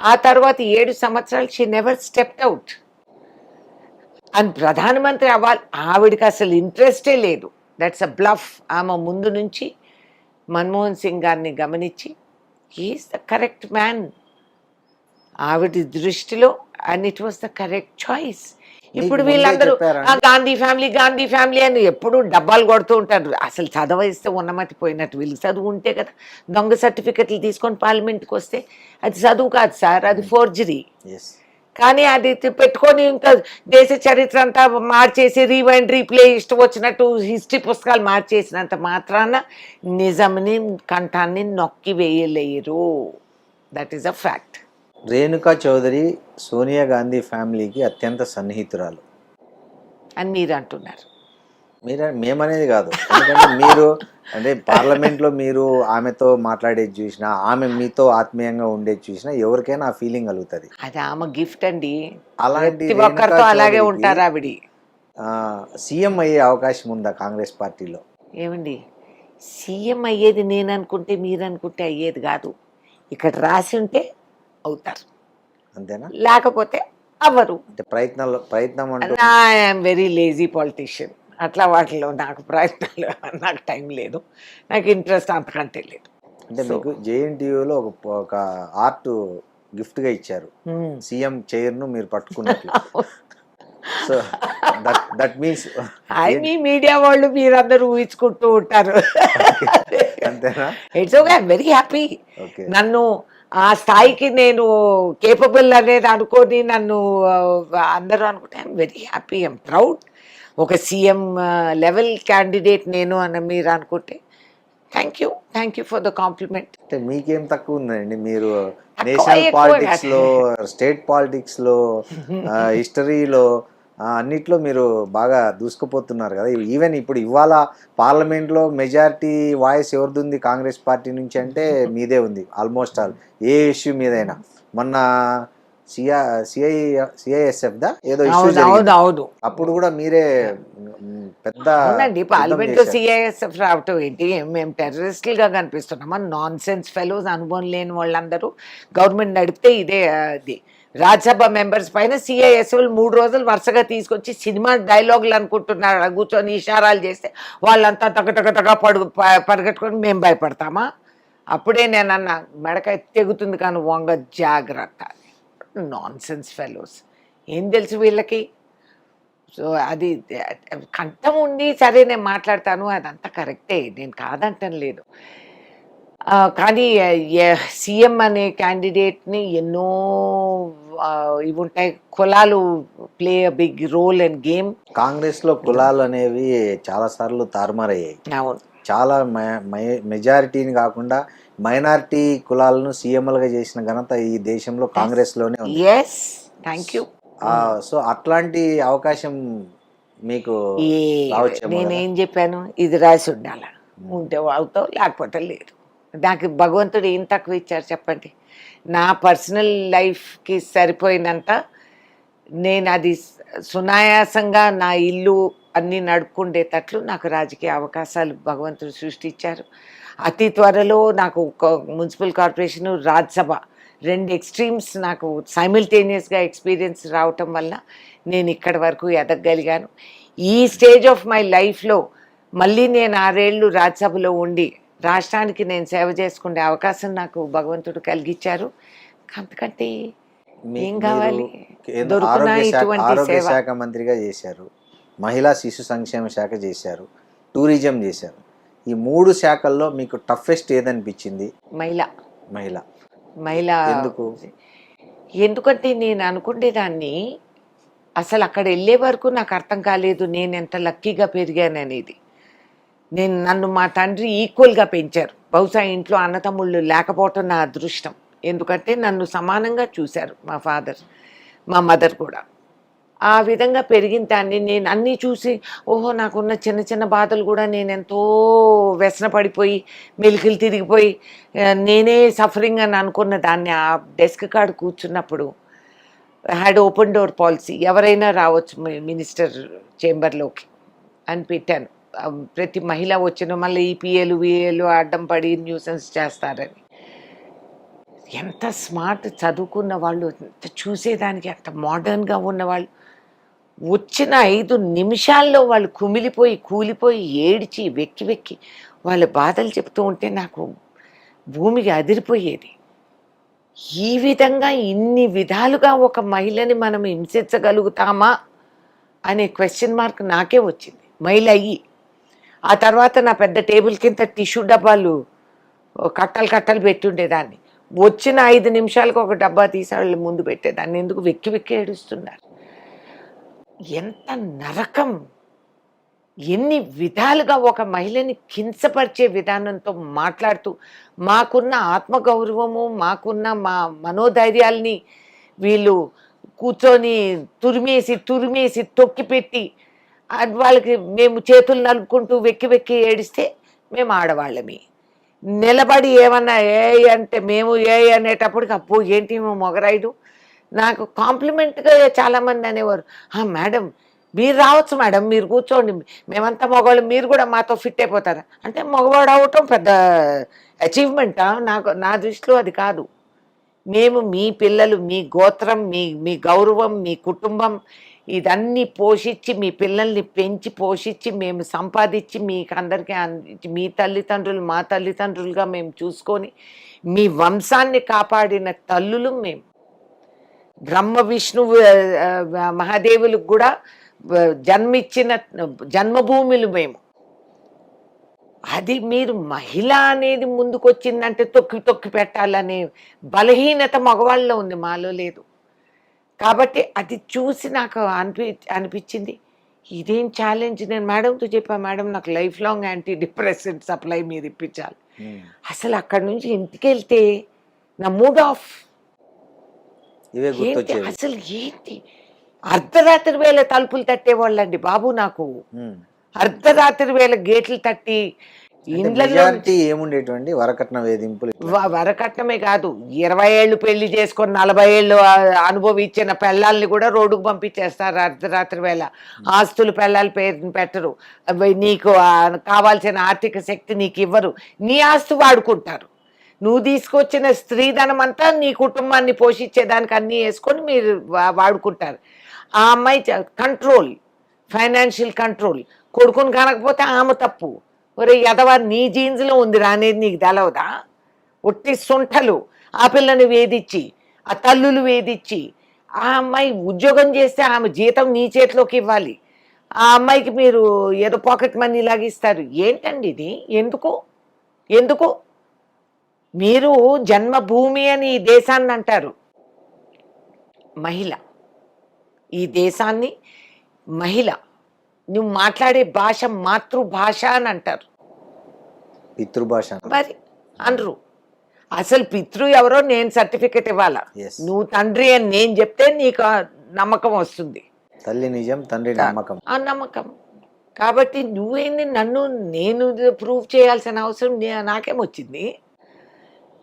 ఆ తర్వాత 7 సంవత్సరాలు she never stepped out and ప్రధానమంత్రి అవ్వాలి ఆవిడికి అసలు ఇంట్రెస్టే లేదు. That's a bluff. ఆమె ముందు నుంచి మన్మోహన్ సింగ్ గారిని గమనించి హీఈస్ ద కరెక్ట్ మ్యాన్ ఆవిడ దృష్టిలో, and it was the correct choice. ఇప్పుడు వీళ్ళందరూ గాంధీ ఫ్యామిలీ అని ఎప్పుడు డబ్బాలు కొడుతూ ఉంటారు. అసలు చదవిస్తే ఉన్నమతి పోయినట్టు. వీళ్ళకి చదువు ఉంటే కదా దొంగ సర్టిఫికెట్లు తీసుకొని పార్లమెంట్కి వస్తే అది చదువు కాదు సార్, అది ఫోర్జరీ. కానీ అది పెట్టుకొని ఇంకా దేశ చరిత్ర అంతా మార్చేసి రీవైండ్ రీప్లే ఇష్టం వచ్చినట్టు హిస్టరీ పుస్తకాలు మార్చేసినంత మాత్రాన నిజంని కంఠాన్ని నొక్కి వేయలేరు. That is a fact. Renuka Chowdhury Sonia Gandhi ఫ్యామిలీకి అత్యంత సన్నిహితురాలు అని మీరు అంటున్నారు. మేమనేది కాదు, ఎందుకంటే మీరు అంటే పార్లమెంట్లో మీరు ఆమెతో మాట్లాడేది చూసినా, ఆమె మీతో ఆత్మీయంగా ఉండేది చూసినా ఎవరికైనా ఆ ఫీలింగ్ కలుగుతుంది. అది ఆమె గిఫ్ట్ అండి. అలాంటి ప్రతి ఒక్కరితో అలాగే ఉంటారు ఆవిడ. సీఎం అయ్యే అవకాశం ఉందా కాంగ్రెస్ పార్టీలో? ఏమండి, సీఎం అయ్యేది నేను అనుకుంటే మీరు అనుకుంటే అయ్యేది కాదు. ఇక్కడ రాసి ఉంటే అవుతారు, అంతేనా? లేకపోతే అవ్వరు. అంటే ప్రయత్నం అంటే ఐఎమ్ వెరీ లేజీ పాలిటీషియన్. అట్లా వాటిలో నాకు ప్రయత్నాలు నాకు టైం లేదు, నాకు ఇంట్రెస్ట్ అంతకంటే లేదు. అంటే మీకు జేఎన్టీయూలో ఒక ఆర్ట్ గిఫ్ట్ గా ఇచ్చారు, సీఎం చైర్ ను మీరు పట్టుకున్నట్లు. సో దట్ మీన్స్ మీ మీడియా వాళ్ళు మీరందరూ ఊహించుకుంటూ ఉంటారు. అంతేనా? It's okay, I'm very happy. నన్ను ఆ స్థాయికి నేను కేపబుల్ అనేది అనుకొని నన్ను అందరూ అనుకుంటే I'm very happy, I'm proud. ఒక సీఎం లెవెల్ క్యాండిడేట్ నేను అని మీరు అనుకుంటే thank you for the complement. అంటే మీకేం తక్కువ ఉందండి? మీరు నేషనల్ పాలిటిక్స్ లో, స్టేట్ పాలిటిక్స్ లో, హిస్టరీలో అన్నిట్లో మీరు బాగా దూసుకుపోతున్నారు కదా. ఈవెన్ ఇప్పుడు ఇవాళ పార్లమెంట్లో మెజారిటీ వాయిస్ ఎవరిది ఉంది కాంగ్రెస్ పార్టీ నుంచి అంటే మీదే ఉంది ఆల్మోస్ట్ ఆల్, ఏ ఇష్యూ మీదైనా. మొన్న సిఐఎస్ఎఫ్ దా ఏదో ఇష్యూ జరిగింది, అప్పుడు కూడా మీరే పెద్ద పార్లమెంట్ సిఐఎస్ఎఫ్ రావటం ఏంటి? మేము టెర్రరిస్టులుగా కనిపిస్తున్నామా? నాన్ సెన్స్ ఫెలోస్, అనుభవం లేని వాళ్ళందరూ గవర్నమెంట్ నడిపితే ఇదే అది. రాజ్యసభ మెంబర్స్ పైన సిఐఎస్ఎఫ్ 3 రోజులు వరుసగా తీసుకొచ్చి సినిమా డైలాగులు అనుకుంటున్నారు, కూర్చొని ఇషారాలు చేస్తే వాళ్ళంతా తగ పరిగెట్టుకొని మేము భయపడతామా? అప్పుడే నేను అన్న మెడకాయ తెగుతుంది కానీ వంగ జాగ్రత్త. నాన్ సెన్స్ ఫెలోస్, ఏం తెలుసు వీళ్ళకి? సో అది కంఠం ఉండి సరే నేను మాట్లాడతాను, అదంతా కరెక్టే, నేను కాదంటం లేదు. కానీ సీఎం అనే క్యాండిడేట్ని ఎన్నో ఇవి ఉంటాయి, కులాలు play a big role and game. కాంగ్రెస్లో కులాలు అనేవి చాలా సార్లు తారుమారయ్యాయి. అవును, చాలా మెజారిటీని కాకుండా మైనారిటీ కులాలను సీఎంలుగా చేసిన ఘనత ఈ దేశంలో కాంగ్రెస్ లోనే ఉంది. Thank you. సో అట్లాంటి అవకాశం మీకు నేనేం చెప్పాను? ఇది రాసి ఉండాల, ఉంటే అవుతావు, లేకపోతే లేదు. నాకు భగవంతుడు ఏం తక్కువ ఇచ్చారు చెప్పండి? నా పర్సనల్ లైఫ్కి సరిపోయినంత నేను అది సునాయాసంగా నా ఇల్లు అన్నీ నడుపుకుండేటట్లు నాకు రాజకీయ అవకాశాలు భగవంతుడు సృష్టించారు. అతి త్వరలో నాకు మున్సిపల్ కార్పొరేషను, రాజ్యసభ 2 ఎక్స్ట్రీమ్స్ నాకు సైమిల్టేనియస్గా ఎక్స్పీరియన్స్ రావటం వల్ల నేను ఇక్కడి వరకు ఎదగగలిగాను. ఈ స్టేజ్ ఆఫ్ మై లైఫ్లో మళ్ళీ నేను 6 ఏళ్ళు రాజ్యసభలో ఉండి రాష్ట్రానికి నేను సేవ చేసుకునే అవకాశం నాకు భగవంతుడు కలిగించారు. అంతకంటే ఏం కావాలి? ఆరోగ్య శాఖ మంత్రిగా చేశారు, మహిళా శిశు సంక్షేమ శాఖ చేశారు, టూరిజం చేశారు. ఈ 3 శాఖల్లో మీకు టఫెస్ట్ ఏదనిపించింది? మహిళ. ఎందుకు? ఎందుకంటే నేను అనుకునేదాన్ని అసలు అక్కడ వెళ్ళే వరకు నాకు అర్థం కాలేదు నేను ఎంత లక్కీగా పెరిగాను అనేది. నన్ను మా తండ్రి ఈక్వల్గా పెంచారు. బహుశా ఇంట్లో అన్నతమ్ముళ్ళు లేకపోవటం నా అదృష్టం. ఎందుకంటే నన్ను సమానంగా చూశారు మా ఫాదర్, మా మదర్ కూడా. ఆ విధంగా పెరిగిన దాన్ని నేను అన్నీ చూసి ఓహో నాకున్న చిన్న చిన్న బాధలు కూడా నేను ఎంతో వ్యసన పడిపోయి మెలికలు తిరిగిపోయి నేనే సఫరింగ్ అని అనుకున్న దాన్ని ఆ డెస్క్ కాడ కూర్చున్నప్పుడు హ్యాడ్ ఓపెన్ డోర్ పాలసీ, ఎవరైనా రావచ్చు మినిస్టర్ చేంబర్లోకి అని పెట్టాను. ప్రతి మహిళ వచ్చిన మళ్ళీ ఈపీఏలు విఏలు అడ్డం పడి న్యూసెన్స్ చేస్తారని. ఎంత స్మార్ట్ చదువుకున్న వాళ్ళు, ఎంత చూసేదానికి అంత మోడర్న్గా ఉన్నవాళ్ళు, వచ్చిన 5 నిమిషాల్లో వాళ్ళు కుమిలిపోయి కూలిపోయి ఏడ్చి వెక్కి వెక్కి వాళ్ళ బాధలు చెప్తూ ఉంటే నాకు భూమికి అదిరిపోయేది. ఈ విధంగా ఇన్ని విధాలుగా ఒక మహిళని మనం హింసించగలుగుతామా అనే క్వశ్చన్ మార్క్ నాకే వచ్చింది మహిళ అయ్యి. ఆ తర్వాత నా పెద్ద టేబుల్ కింద టిష్యూ డబ్బాలు కట్టలు కట్టలు పెట్టుండేదాన్ని. వచ్చిన 5 నిమిషాలకు ఒక డబ్బా తీసి వాళ్ళ ముందు పెట్టేదాన్ని. ఎందుకు వెక్కి వెక్కి ఏడుస్తున్నారు? ఎంత నరకం! ఎన్ని విధాలుగా ఒక మహిళని కించపరిచే విధానంతో మాట్లాడుతూ మాకున్న ఆత్మగౌరవము, మాకున్న మా మనోధైర్యాల్ని వీళ్ళు కూర్చొని తురిమేసి తొక్కిపెట్టి వాళ్ళకి మేము చేతులు నలుపుకుంటూ వెక్కి వెక్కి ఏడిస్తే మేము ఆడవాళ్ళమి. నిలబడి ఏమన్నా ఏ అంటే మేము ఏ అనేటప్పటికి అబ్బో ఏంటి మొగరాయుడు. నాకు కాంప్లిమెంట్గా చాలామంది అనేవారు, మేడం మీరు రావచ్చు మేడం, మీరు కూర్చోండి, మేమంతా మగవాళ్ళు, మీరు కూడా మాతో ఫిట్ అయిపోతారా అంటే మగవాడు అవటం పెద్ద అచీవ్మెంటా? నా దృష్టిలో అది కాదు. మేము మీ పిల్లలు, మీ గోత్రం, మీ గౌరవం, మీ కుటుంబం ఇదన్నీ పోషించి మీ పిల్లల్ని పెంచి పోషించి మేము సంపాదించి మీకు అందరికీ మీ తల్లిదండ్రులు మా తల్లిదండ్రులుగా మేము చూసుకొని మీ వంశాన్ని కాపాడిన తల్లులు మేము. బ్రహ్మ విష్ణువు మహాదేవులకు కూడా జన్మిచ్చిన జన్మభూములు మేము. అది మీరు మహిళ అనేది ముందుకొచ్చిందంటే తొక్కి పెట్టాలనే బలహీనత మగవాళ్ళలో ఉంది, మాలో లేదు. కాబట్టి అది చూసి నాకు అనిపించింది ఇదేం ఛాలెంజ్. నేను మేడంతో చెప్పాను, మేడం నాకు life long anti depressant supply మీరు ఇప్పించాలి. అసలు అక్కడి నుంచి ఇంటికి వెళ్తే నా మూడ్ ఆఫ్ ఏంటి అసలు ఏంటి అర్ధరాత్రి వేళ తలుపులు తట్టేవాళ్ళండి బాబు. నాకు అర్ధరాత్రి వేళ గేట్లు తట్టి ఏముండేటువంటి వరకట్న వేధింపులు. వరకట్నమే కాదు, 20 ఏళ్ళు పెళ్లి చేసుకొని 40 ఏళ్ళు అనుభవించిన పెళ్ళాలని కూడా రోడ్డుకు పంపించేస్తారు అర్ధరాత్రి వేళ. ఆస్తులు పెళ్ళాలి పేరు పెట్టరు, నీకు కావాల్సిన ఆర్థిక శక్తి నీకు ఇవ్వరు, నీ ఆస్తి వాడుకుంటారు. నువ్వు తీసుకొచ్చిన స్త్రీధనం అంతా నీ కుటుంబాన్ని పోషించేదానికి అన్నీ వేసుకొని మీరు వాడుకుంటారు. ఆ అమ్మాయి కంట్రోల్, ఫైనాన్షియల్ కంట్రోల్. కొడుకుని కనకపోతే ఆమె తప్పు. ఒరే ఎదవా నీ జీన్స్లో ఉంది అనేది నీకు తెలవదా? ఒట్టి సొంటలు ఆ పిల్లని వేధించి, ఆ తల్లులు వేధించి, ఆ అమ్మాయి ఉద్యోగం చేస్తే ఆమె జీతం నీ చేతిలోకి ఇవ్వాలి, ఆ అమ్మాయికి మీరు ఏదో పాకెట్ మనీ లాగా ఇస్తారు. ఏంటండి ఇది? ఎందుకు మీరు జన్మభూమి అని ఈ దేశాన్ని అంటారు, మహిళ ఈ దేశాన్ని మహిళ. నువ్వు మాట్లాడే భాష మాతృభాష అని అంటారు, పితృభాష మరి అనరు. అసలు పితృ ఎవరో నేను సర్టిఫికెట్ ఇవ్వాలా, నువ్వు తండ్రి అని నేను చెప్తే నీకు నమ్మకం వస్తుంది. తల్లి నిజం, తండ్రి నమ్మకం, ఆ నమ్మకం. కాబట్టి నువ్వేంది నేను ప్రూవ్ చేయాల్సిన అవసరం నాకేమొచ్చింది?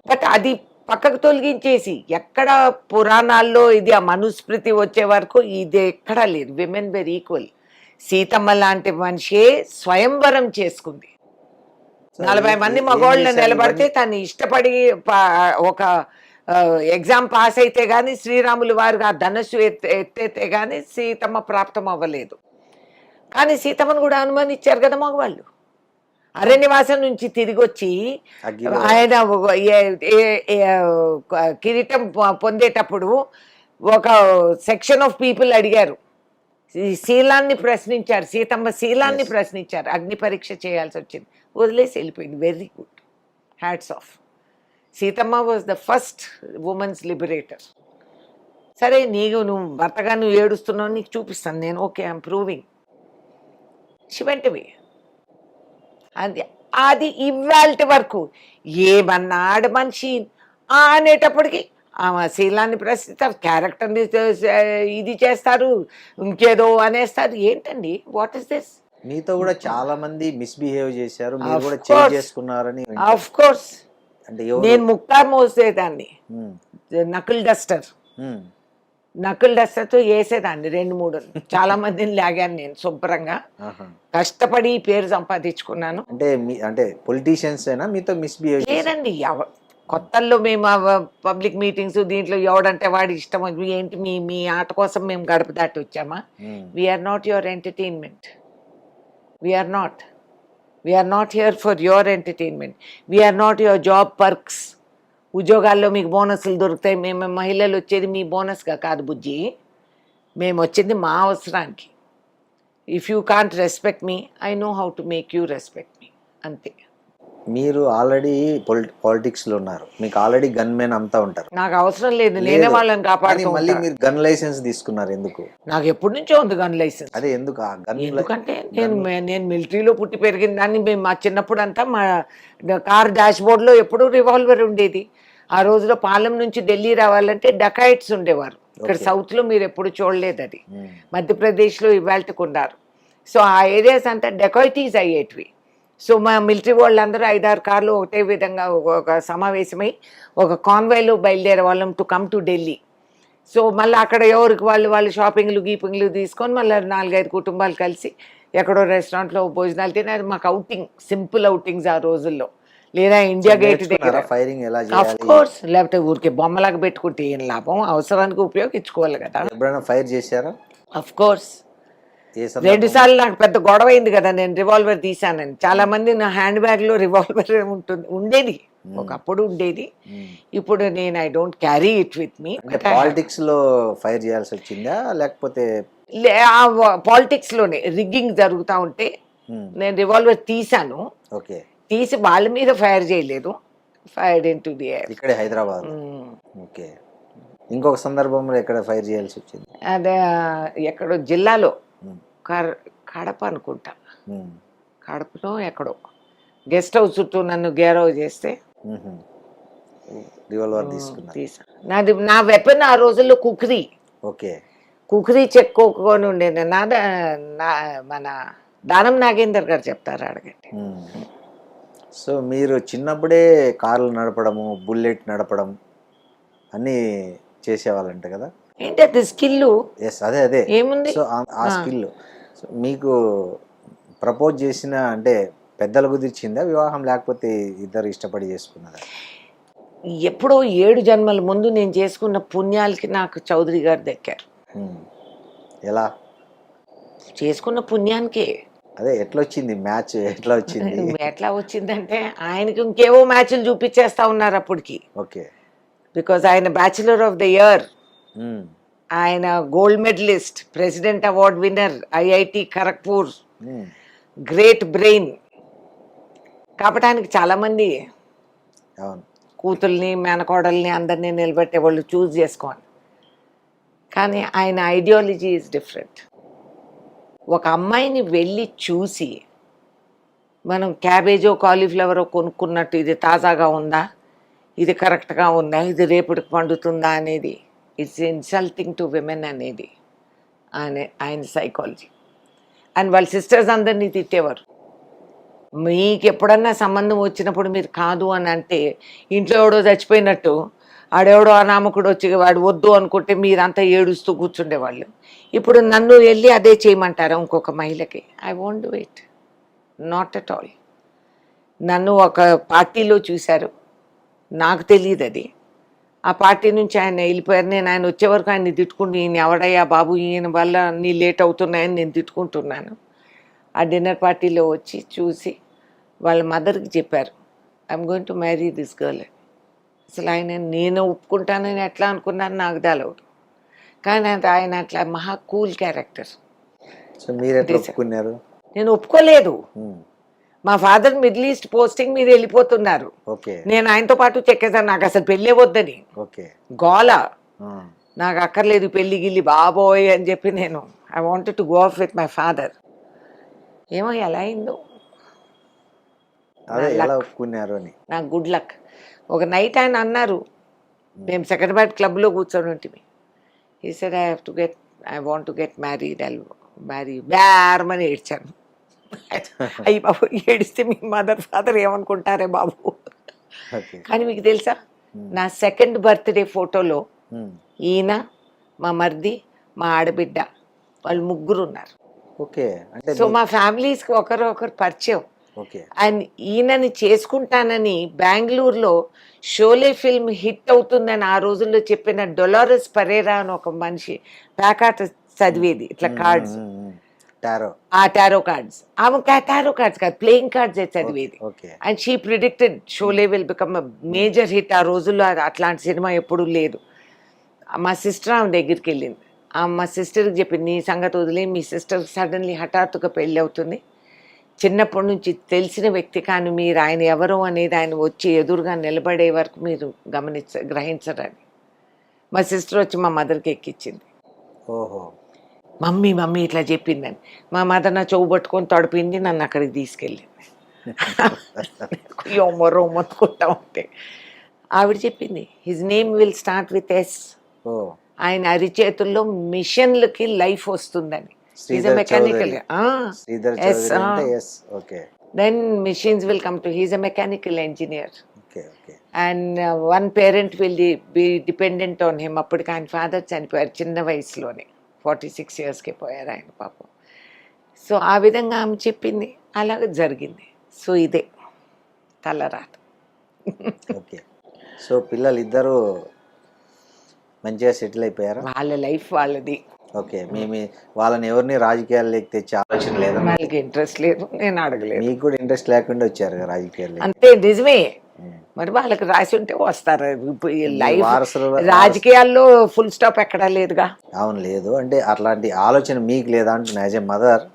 బట్ అది పక్కకు తొలగించేసి ఎక్కడ పురాణాల్లో ఇది ఆ మనుస్మృతి వచ్చే వరకు ఇది ఎక్కడా లేదు. Women where equal. సీతమ్మ లాంటి మనిషే స్వయంవరం చేసుకుంది. 40 మంది మగవాళ్ళు నిలబడితే తను ఇష్టపడి ఒక ఎగ్జామ్ పాస్ అయితే గాని శ్రీరాములు వారు ఆ ధనస్సు ఎత్తైతే గాని సీతమ్మ ప్రాప్తం అవ్వలేదు. కానీ సీతమ్మను కూడా అనుమానించారు కదా మగవాళ్ళు. అరణ్యవాసం నుంచి తిరిగి వచ్చి ఆయన కిరీటం పొందేటప్పుడు ఒక సెక్షన్ ఆఫ్ పీపుల్ అడిగారు, శీలాన్ని ప్రశ్నించారు, సీతమ్మ శీలాన్ని ప్రశ్నించారు. అగ్ని పరీక్ష చేయాల్సి వచ్చింది, వదిలేసి వెళ్ళిపోయింది. Very good, hats off. Seethamma was the first women's liberator. సరే నువ్వు భర్తగా నువ్వు ఏడుస్తున్నావు, నీకు చూపిస్తాను నేను, okay I'm proving. She went away. అది అది ఇవాల్టి వరకు ఏమన్నాడు మనిషి అనేటప్పటికి ఆమె శీలాన్ని ప్రశ్నిస్తారు, క్యారెక్టర్ని ఇది చేస్తారు, ఇంకేదో అనేస్తారు. ఏంటండి వాట్ ఇస్ దిస్? మీతో కూడా చాలా మంది మిస్బిహేవ్ చేశారు, మీరు Of కూడా course. చేంజ్ చేసుకున్నారని ఆఫ్ కోర్స్. అంటే ఎవరు? నేను ముక్తార్ మోసేదాన్ని, ఉమ్, నకుల్ డస్టర్, ఉమ్, నకుల్ డస్టర్తో వేసేదాన్ని 2-3. చాలా మందిని లాగాను నేను శుభ్రంగా, ఆహా. కష్టపడి ఈ పేరు సంపాదించుకున్నాను. అంటే పొలిటీషియన్స్ అయినా మీతో మిస్బిహేవ్ చేశారు? లేదండి, కొత్తల్లో మేము పబ్లిక్ మీటింగ్స్ దీంట్లో ఎవడంటే వాడి ఇష్టం, ఏంటి మీ ఆట కోసం మేము గడప దాటి వచ్చామా? Um, we are not your entertainment. We are not here for your entertainment. We are not your job perks. ఉద్యోగాల్లో మీకు బోనస్లు దొరుకుతాయి, మేము మహిళలు వచ్చేది మీ బోనస్గా కాదు బుజ్జి, మేము వచ్చింది మా అవసరానికి. If you can't respect me, I know how to make you respect me, అంతే. మీరు ఆల్రెడీ పాలిటిక్స్ లో ఉన్నారు, మీకు ఆల్రెడీ గన్ మెన్ అంతా ఉంటారు. నాకు అవసరం లేదు, నేనే వాళ్ళని కానీ కాపాడుతూ మళ్ళీ ఉంటా. మీరు గన్ లైసెన్స్ తీసుకున్నారు ఎందుకు? నాకు ఎప్పటి నుంచో ఉంది గన్ లైసెన్స్. అదే ఎందుకు ఆ గన్ ఎందుకంటే నేను మిలిటరీలో పుట్టి పెరిగిన దాన్ని. మేము మా చిన్నప్పుడు అంతా మా కార్ డాష్ బోర్డ్లో ఎప్పుడూ రివాల్వర్ ఉండేది. ఆ రోజులో పాలెం నుంచి ఢిల్లీ రావాలంటే డకాయిట్స్ ఉండేవారు. ఇక్కడ సౌత్లో మీరు ఎప్పుడు చూడలేదు అది, మధ్యప్రదేశ్లో ఇవాళకు ఉన్నారు. సో ఆ ఏరియాస్ అంతా డకాయిటీస్ అయ్యేటివి. సో మా మిలిటరీ వాళ్ళందరూ 5-6 కార్లు ఒకటే విధంగా ఒక సమావేశమై ఒక కాన్వాయ్లో బయలుదేరే వాళ్ళం to come to Delhi. So మళ్ళీ అక్కడ ఎవరికి వాళ్ళు షాపింగ్లు గీపింగ్లు తీసుకొని మళ్ళీ 4-5 కుటుంబాలు కలిసి ఎక్కడో రెస్టారెంట్లో భోజనాలు తిని, అది మాకు అవుటింగ్, సింపుల్ అవుటింగ్స్ ఆ రోజుల్లో. లేదా ఇండియా గేట్ దగ్గర ఫైరింగ్ ఎలా ఆఫ్ చేయాలి? కోర్స్, లేకపోతే ఊరికే బొమ్మలాగా పెట్టుకుంటే ఏం లాభం, అవసరానికి ఉపయోగించుకోవాలి కదా. ఎప్పుడైనా ఫైర్ చేశారా? Of course. ఏ 2 సార్లు నాకు పెద్ద గొడవ అయింది కదా, నేను రివాల్వర్ తీసానని. చాలా మంది నా హ్యాండ్ బ్యాగ్ లో రివాల్వర్ ఉండేది, ఒకప్పుడు ఉండేది. ఇప్పుడు నేను I don't carry it with me. Politics లో ఫైర్ చేయాల్సి వచ్చిందా లేకపోతే? పాలిటిక్స్ లోనే రిగ్గింగ్ జరుగుతూ ఉంటే నేను రివాల్వర్ తీసాను. ఓకే. తీసి వాళ్ళ మీద ఫైర్ చేయలేదు, fire in to the air. ఇక్కడే హైదరాబాద్. ఓకే. ఇంకొక సందర్భంలో ఎక్కడ ఫైర్ చేయాల్సి వచ్చింది? అదే ఎక్కడో జిల్లాలో, కడప అనుకుంటా, కడపలో ఎక్కడో గెస్ట్ హౌస్ చుట్టూ నన్ను గేరవ్ చేస్తే రివాల్వర్ తీసుకున్నా. నాది నా వెపన్ ఆ రోజుల్లో కుకరీ. ఓకే. కుకరీ చెక్కుకొని ఉండేది. మన దానం నాగేందర్ గారు చెప్తారు, అడగండి. సో మీరు చిన్నప్పుడే కార్లు నడపడము, బుల్లెట్ నడపడం అన్నీ చేసేవాళ్ళంట కదా? ఏంటి అది స్కిల్? ఎస్, అదే ఏముంది. సో ఆ స్కిల్ మీకు ప్రపోజ్ చేసిన అంటే పెద్దలు కుదిర్చిందా వివాహం, లేకపోతే ఇద్దరు ఇష్టపడి చేసుకున్నారా? ఎప్పుడో 7 జన్మల ముందు నేను చేసుకున్న పుణ్యాలకి నాకు చౌదరి గారు దక్కారు. ఎలా చేసుకున్న పుణ్యానికే. అదే ఎట్లా వచ్చింది మ్యాచ్? ఎట్లా వచ్చింది? ఎట్లా వచ్చిందంటే ఆయనకి ఇంకేవో మ్యాచ్లు చూపించేస్తా ఉన్నారు అప్పటికి. ఓకే. బికాజ్ ఆయన బ్యాచులర్ ఆఫ్ ద ఇయర్, ఆయన gold medallist, president award winner, IIT Kharagpur, great brain. కాబట్టి ఆయనకి చాలామంది కూతుల్ని, మేనకోడల్ని అందరినీ నిలబెట్టే వాళ్ళు చూస్ చేసుకోవాలి. కానీ ఆయన ఐడియాలజీ ఈజ్ డిఫరెంట్. ఒక అమ్మాయిని వెళ్ళి చూసి మనం క్యాబేజో కాలీఫ్లవరో కొనుక్కున్నట్టు ఇది తాజాగా ఉందా, ఇది కరెక్ట్గా ఉందా, ఇది రేపటికి పండుతుందా అనేది ఇట్స్ ఇన్సల్టింగ్ టు విమెన్ అనేది ఆయన సైకాలజీ. అండ్ వాళ్ళ సిస్టర్స్ అందరినీ తిట్టేవారు. మీకు ఎప్పుడన్నా సంబంధం వచ్చినప్పుడు మీరు కాదు అని అంటే, ఇంట్లో ఎవడో చచ్చిపోయినట్టు ఆడెవడో అనామకుడు వచ్చి వాడు వద్దు అనుకుంటే మీరంతా ఏడుస్తూ కూర్చుండేవాళ్ళు. ఇప్పుడు నన్ను వెళ్ళి అదే చేయమంటారా ఇంకొక మహిళకి? I won't do it, not at all. నన్ను ఒక పార్టీలో చూశారు, నాకు తెలియదు అది. ఆ పార్టీ నుంచి ఆయన వెళ్ళిపోయారు. నేను ఆయన వచ్చే వరకు ఆయన్ని తిట్టుకుంటూ, ఈయన ఎవడయ్యా బాబు, ఈయన వల్ల అన్నీ లేట్ అవుతున్నాయని నేను తిట్టుకుంటున్నాను. ఆ డిన్నర్ పార్టీలో వచ్చి చూసి వాళ్ళ మదర్కి చెప్పారు, I'm going to marry this girl. అసలు నేను ఒప్పుకుంటానని ఎట్లా అనుకున్నాను నాకు తెలవదు. కానీ ఆయన అట్లా మహా కూల్ క్యారెక్టర్. సో మీరు ఎట్లా ఒప్పుకున్నారు? నేను ఒప్పుకోలేదు. మా ఫాదర్ మిడిల్ ఈస్ట్ పోస్టింగ్ మీద వెళ్ళిపోతున్నారు, నేను ఆయనతో పాటు చెక్కేసాను. నాకు అసలు పెళ్ళే వద్దని, గోల. నాకు అక్కర్లేదు పెళ్ళి గిల్లి బాబోయ్ అని చెప్పి నేను I wanted to go of with my father. ఏమో ఎలా అయిందో అదే ఎలా ఒప్పుకున్నారు అని. నాకు గుడ్ లక్. ఒక నైట్ ఆయన అన్నారు, మేము సెకండ్రాబాద్ క్లబ్లో కూర్చొని ఉంటుంది. ఈ said I want to get married, I marry బ్యారమని ఏడ్చాను. అయ్యి బాబు ఏడిస్తే మీ మదర్ ఫాదర్ ఏమనుకుంటారే బాబు. ఓకే. కానీ మీకు తెలుసా, నా సెకండ్ బర్త్డే ఫోటోలో ఈయన, మా మర్ది, మా ఆడబిడ్డ వాళ్ళు ముగ్గురు ఉన్నారు. ఓకే. అంటే సో మా ఫ్యామిలీస్కి ఒకరు పరిచయం. ఓకే. అండ్ ఈయనని చేసుకుంటానని బెంగళూరులో షోలే ఫిల్మ్ హిట్ అవుతుందని ఆ రోజుల్లో చెప్పిన డొలారస్ పరేరా అని ఒక మనిషి ప్యాకాట చదివేది ఇట్లా కార్డ్స్, టారో, ఆ టారో కార్డ్స్, ఆమె టారో కార్డ్స్ కాదు ప్లేయింగ్ కార్డ్స్ చదివేది. Okay. And she predicted Sholay will become major hit. ఆ రోజుల్లో అట్లాంటి సినిమా ఎప్పుడూ లేదు. మా సిస్టర్ ఆమె దగ్గరికి వెళ్ళింది. మా సిస్టర్కి చెప్పింది, నీ సంగతి వదిలే, మీ సిస్టర్కి సడన్లీ హఠాత్తుగా పెళ్ళి అవుతుంది, చిన్నప్పటి నుంచి తెలిసిన వ్యక్తి కానీ మీరు ఆయన ఎవరో అనేది ఆయన వచ్చి ఎదురుగా నిలబడే వరకు మీరు గ్రహించరని మా సిస్టర్ వచ్చి మా మదర్కి ఎక్కించింది. ఓహో. మమ్మీ మమ్మీ ఇట్లా చెప్పిందని. మా మదర్ నా చెవు పట్టుకొని తడిపింది, నన్ను అక్కడికి తీసుకెళ్ళింది. మొర్రో మొత్తుకుంటా ఉంటే ఆవిడ చెప్పింది, his name will start with S. ఆయన అరిచేతుల్లో మిషన్లకి లైఫ్ వస్తుందని. Mechanical, then machines will come to, he's a mechanical engineer and one parent will be dependent on him. అప్పటికి ఆయన ఫాదర్ చనిపోయారు చిన్న వయసులోనే, 46 yearsకి పోయారు ఆయన పాపం. సో ఆ విధంగా ఆమె చెప్పింది, అలాగే జరిగింది. సో ఇదే తలరాత. ఓకే. సో పిల్లలు ఇద్దరు మంచిగా సెటిల్ అయిపోయారా? వాళ్ళ లైఫ్ వాళ్ళది. ఓకే. వాళ్ళని ఎవరిని రాజకీయాల్లోకి తెచ్చే ఆలోచన లేదా? వాళ్ళకి ఇంట్రెస్ట్ లేదు, నేను అడగలేదు. మీకు కూడా ఇంట్రెస్ట్ లేకుండా వచ్చారు రాజకీయాల్లో. అంతే, నిజమే. మరి వాళ్ళకి రాసి ఉంటే వస్తారు. లైఫ్ వారసులు రాజకీయాల్లో ఫుల్ స్టాప్ ఎక్కడా లేదుగా. అవును, లేదు. అంటే అట్లాంటి ఆలోచన మీకు లేదా అంటున్నా. యాజ్ ఎ మదర్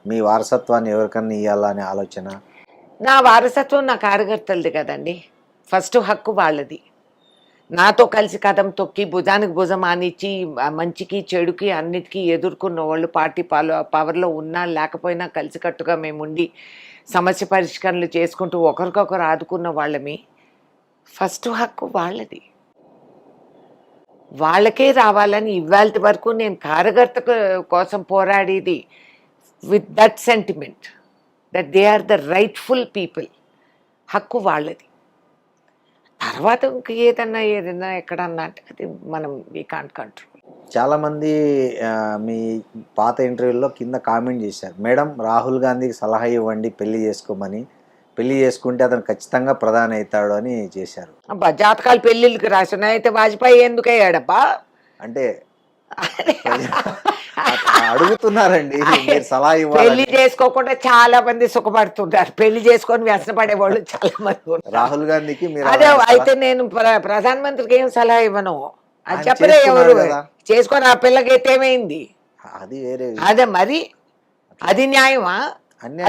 మీ వారసత్వాన్ని ఎవరికన్నా ఇవ్వాలా అనే ఆలోచన? నా వారసత్వం నా కార్యకర్తలది కదండి. ఫస్ట్ హక్కు వాళ్ళది. నాతో కలిసి కదం తొక్కి భుజానికి భుజం ఆనిచ్చి మంచికి చెడుకి అన్నిటికీ ఎదుర్కొన్న వాళ్ళు, పార్టీ పవర్లో ఉన్నా లేకపోయినా కలిసికట్టుగా మేముండి సమస్య పరిష్కరణలు చేసుకుంటూ ఒకరికొకరు ఆదుకున్న వాళ్ళమి. ఫస్ట్ హక్కు వాళ్ళది, వాళ్ళకే రావాలని ఇవాళ వరకు నేను కార్యకర్త కోసం పోరాడేది with that sentiment that they are the rightful people. హక్కు వాళ్ళది. తర్వాత ఇంక ఏదన్నా ఎక్కడన్నా అంటే అది మనం వీ కాంట్ కంట్రోల్. చాలామంది మీ పాత ఇంటర్వ్యూల్లో కింద కామెంట్ చేశారు, మేడం రాహుల్ గాంధీకి సలహా ఇవ్వండి పెళ్లి చేసుకోమని, పెళ్లి చేసుకుంటే అతను ఖచ్చితంగా ప్రధాని అవుతాడు అని చేశారు. అబ్బా, జాతకాలు పెళ్ళిళ్ళకి రాసిన అయితే వాజ్పేయి ఎందుకు అయ్యాడబ్బా అంటే అడుగుతున్నారండి. మీరు సలహా ఇవ్వాలి. పెళ్లి చేసుకోకుండా చాలా మంది సుఖపడుతుంటారు, పెళ్లి చేసుకొని వ్యసనపడే వాళ్ళు చాలా మంది. రాహుల్ గాంధీకి అదే అయితే నేను ప్రధానమంత్రికి ఏం సలహా ఇవ్వను అని చెప్పలే. ఎవరు చేసుకొని ఆ పిల్లకైతే ఏమైంది? అది వేరే. అదే మరి అది న్యాయమా?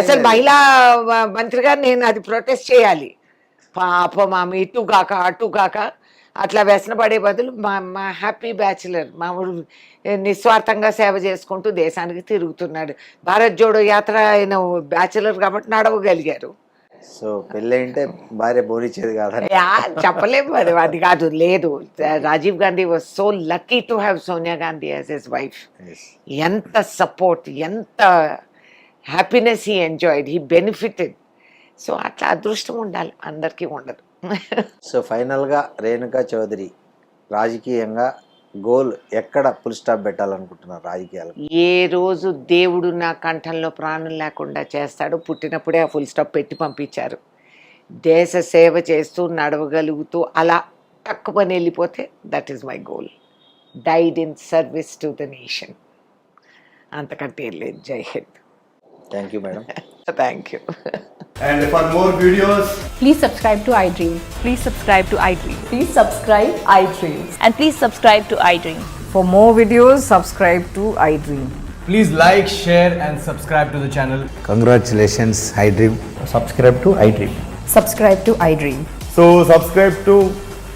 అసలు మహిళా మంత్రి గారు నేను అది ప్రొటెస్ట్ చేయాలి. పాపం ఆమె ఇటు కాక అటు కాక అట్లా వ్యసన పడే బదులు మా హ్యాపీ బ్యాచులర్ మామూలు నిస్వార్థంగా సేవ చేసుకుంటూ దేశానికి తిరుగుతున్నాడు. భారత్ జోడో యాత్ర ఆయన బ్యాచులర్ కాబట్టి నడవగలిగారు. సో పెళ్ళంటే భార్య బోరిచ్చేది కాదు చెప్పలేము. అది కాదు, లేదు. Rajiv Gandhi was so lucky to have Sonia Gandhi as his wife. ఎంత సపోర్ట్, ఎంత happiness he enjoyed, he benefited. So అట్లా అదృష్టం ఉండాలి, అందరికీ ఉండదు. సో ఫైనల్గా రేణుకా చౌదరి రాజకీయంగా గోల్ ఎక్కడ ఫుల్ స్టాప్ పెట్టాలనుకుంటున్నారు రాజకీయాలు? ఏ రోజు దేవుడు నా కంఠంలో ప్రాణం లేకుండా చేస్తాడో పుట్టినప్పుడే ఆ ఫుల్ స్టాప్ పెట్టి పంపించారు. దేశ సేవ చేస్తూ నడవగలుగుతూ అలా తక్కువని వెళ్ళిపోతే that is my goal. Died in service to the nation. అంతకంటే లేదు. జై Hind. Thank you madam. Thank you. And for more videos, please subscribe to iDream. Please subscribe to iDream. Please subscribe iDream. And please subscribe to iDream. For more videos, subscribe to iDream. please like, share and subscribe to the channel.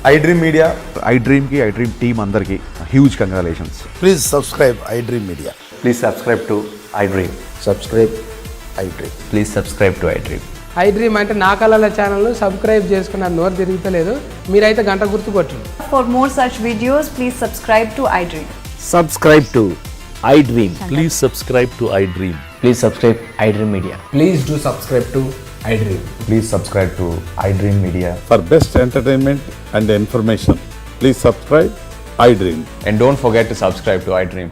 iDream Media. iDreamకి iDream team అందరికీ huge congratulations. Please subscribe iDream Media. Please subscribe to iDream. Subscribe iDream. Please subscribe to iDream. iDream అంటే నా కళల channel subscribe చేసుకున్న నోరు తిరుగుతలేదు, మీరైతే గంట గుర్తు కొట్టండి. For more such videos, please subscribe to iDream. Subscribe to iDream. Please subscribe to iDream. Please subscribe iDream Media. Please do subscribe to iDream. Please subscribe to iDream Media. For best entertainment and information, please subscribe iDream. And don't forget to subscribe to iDream.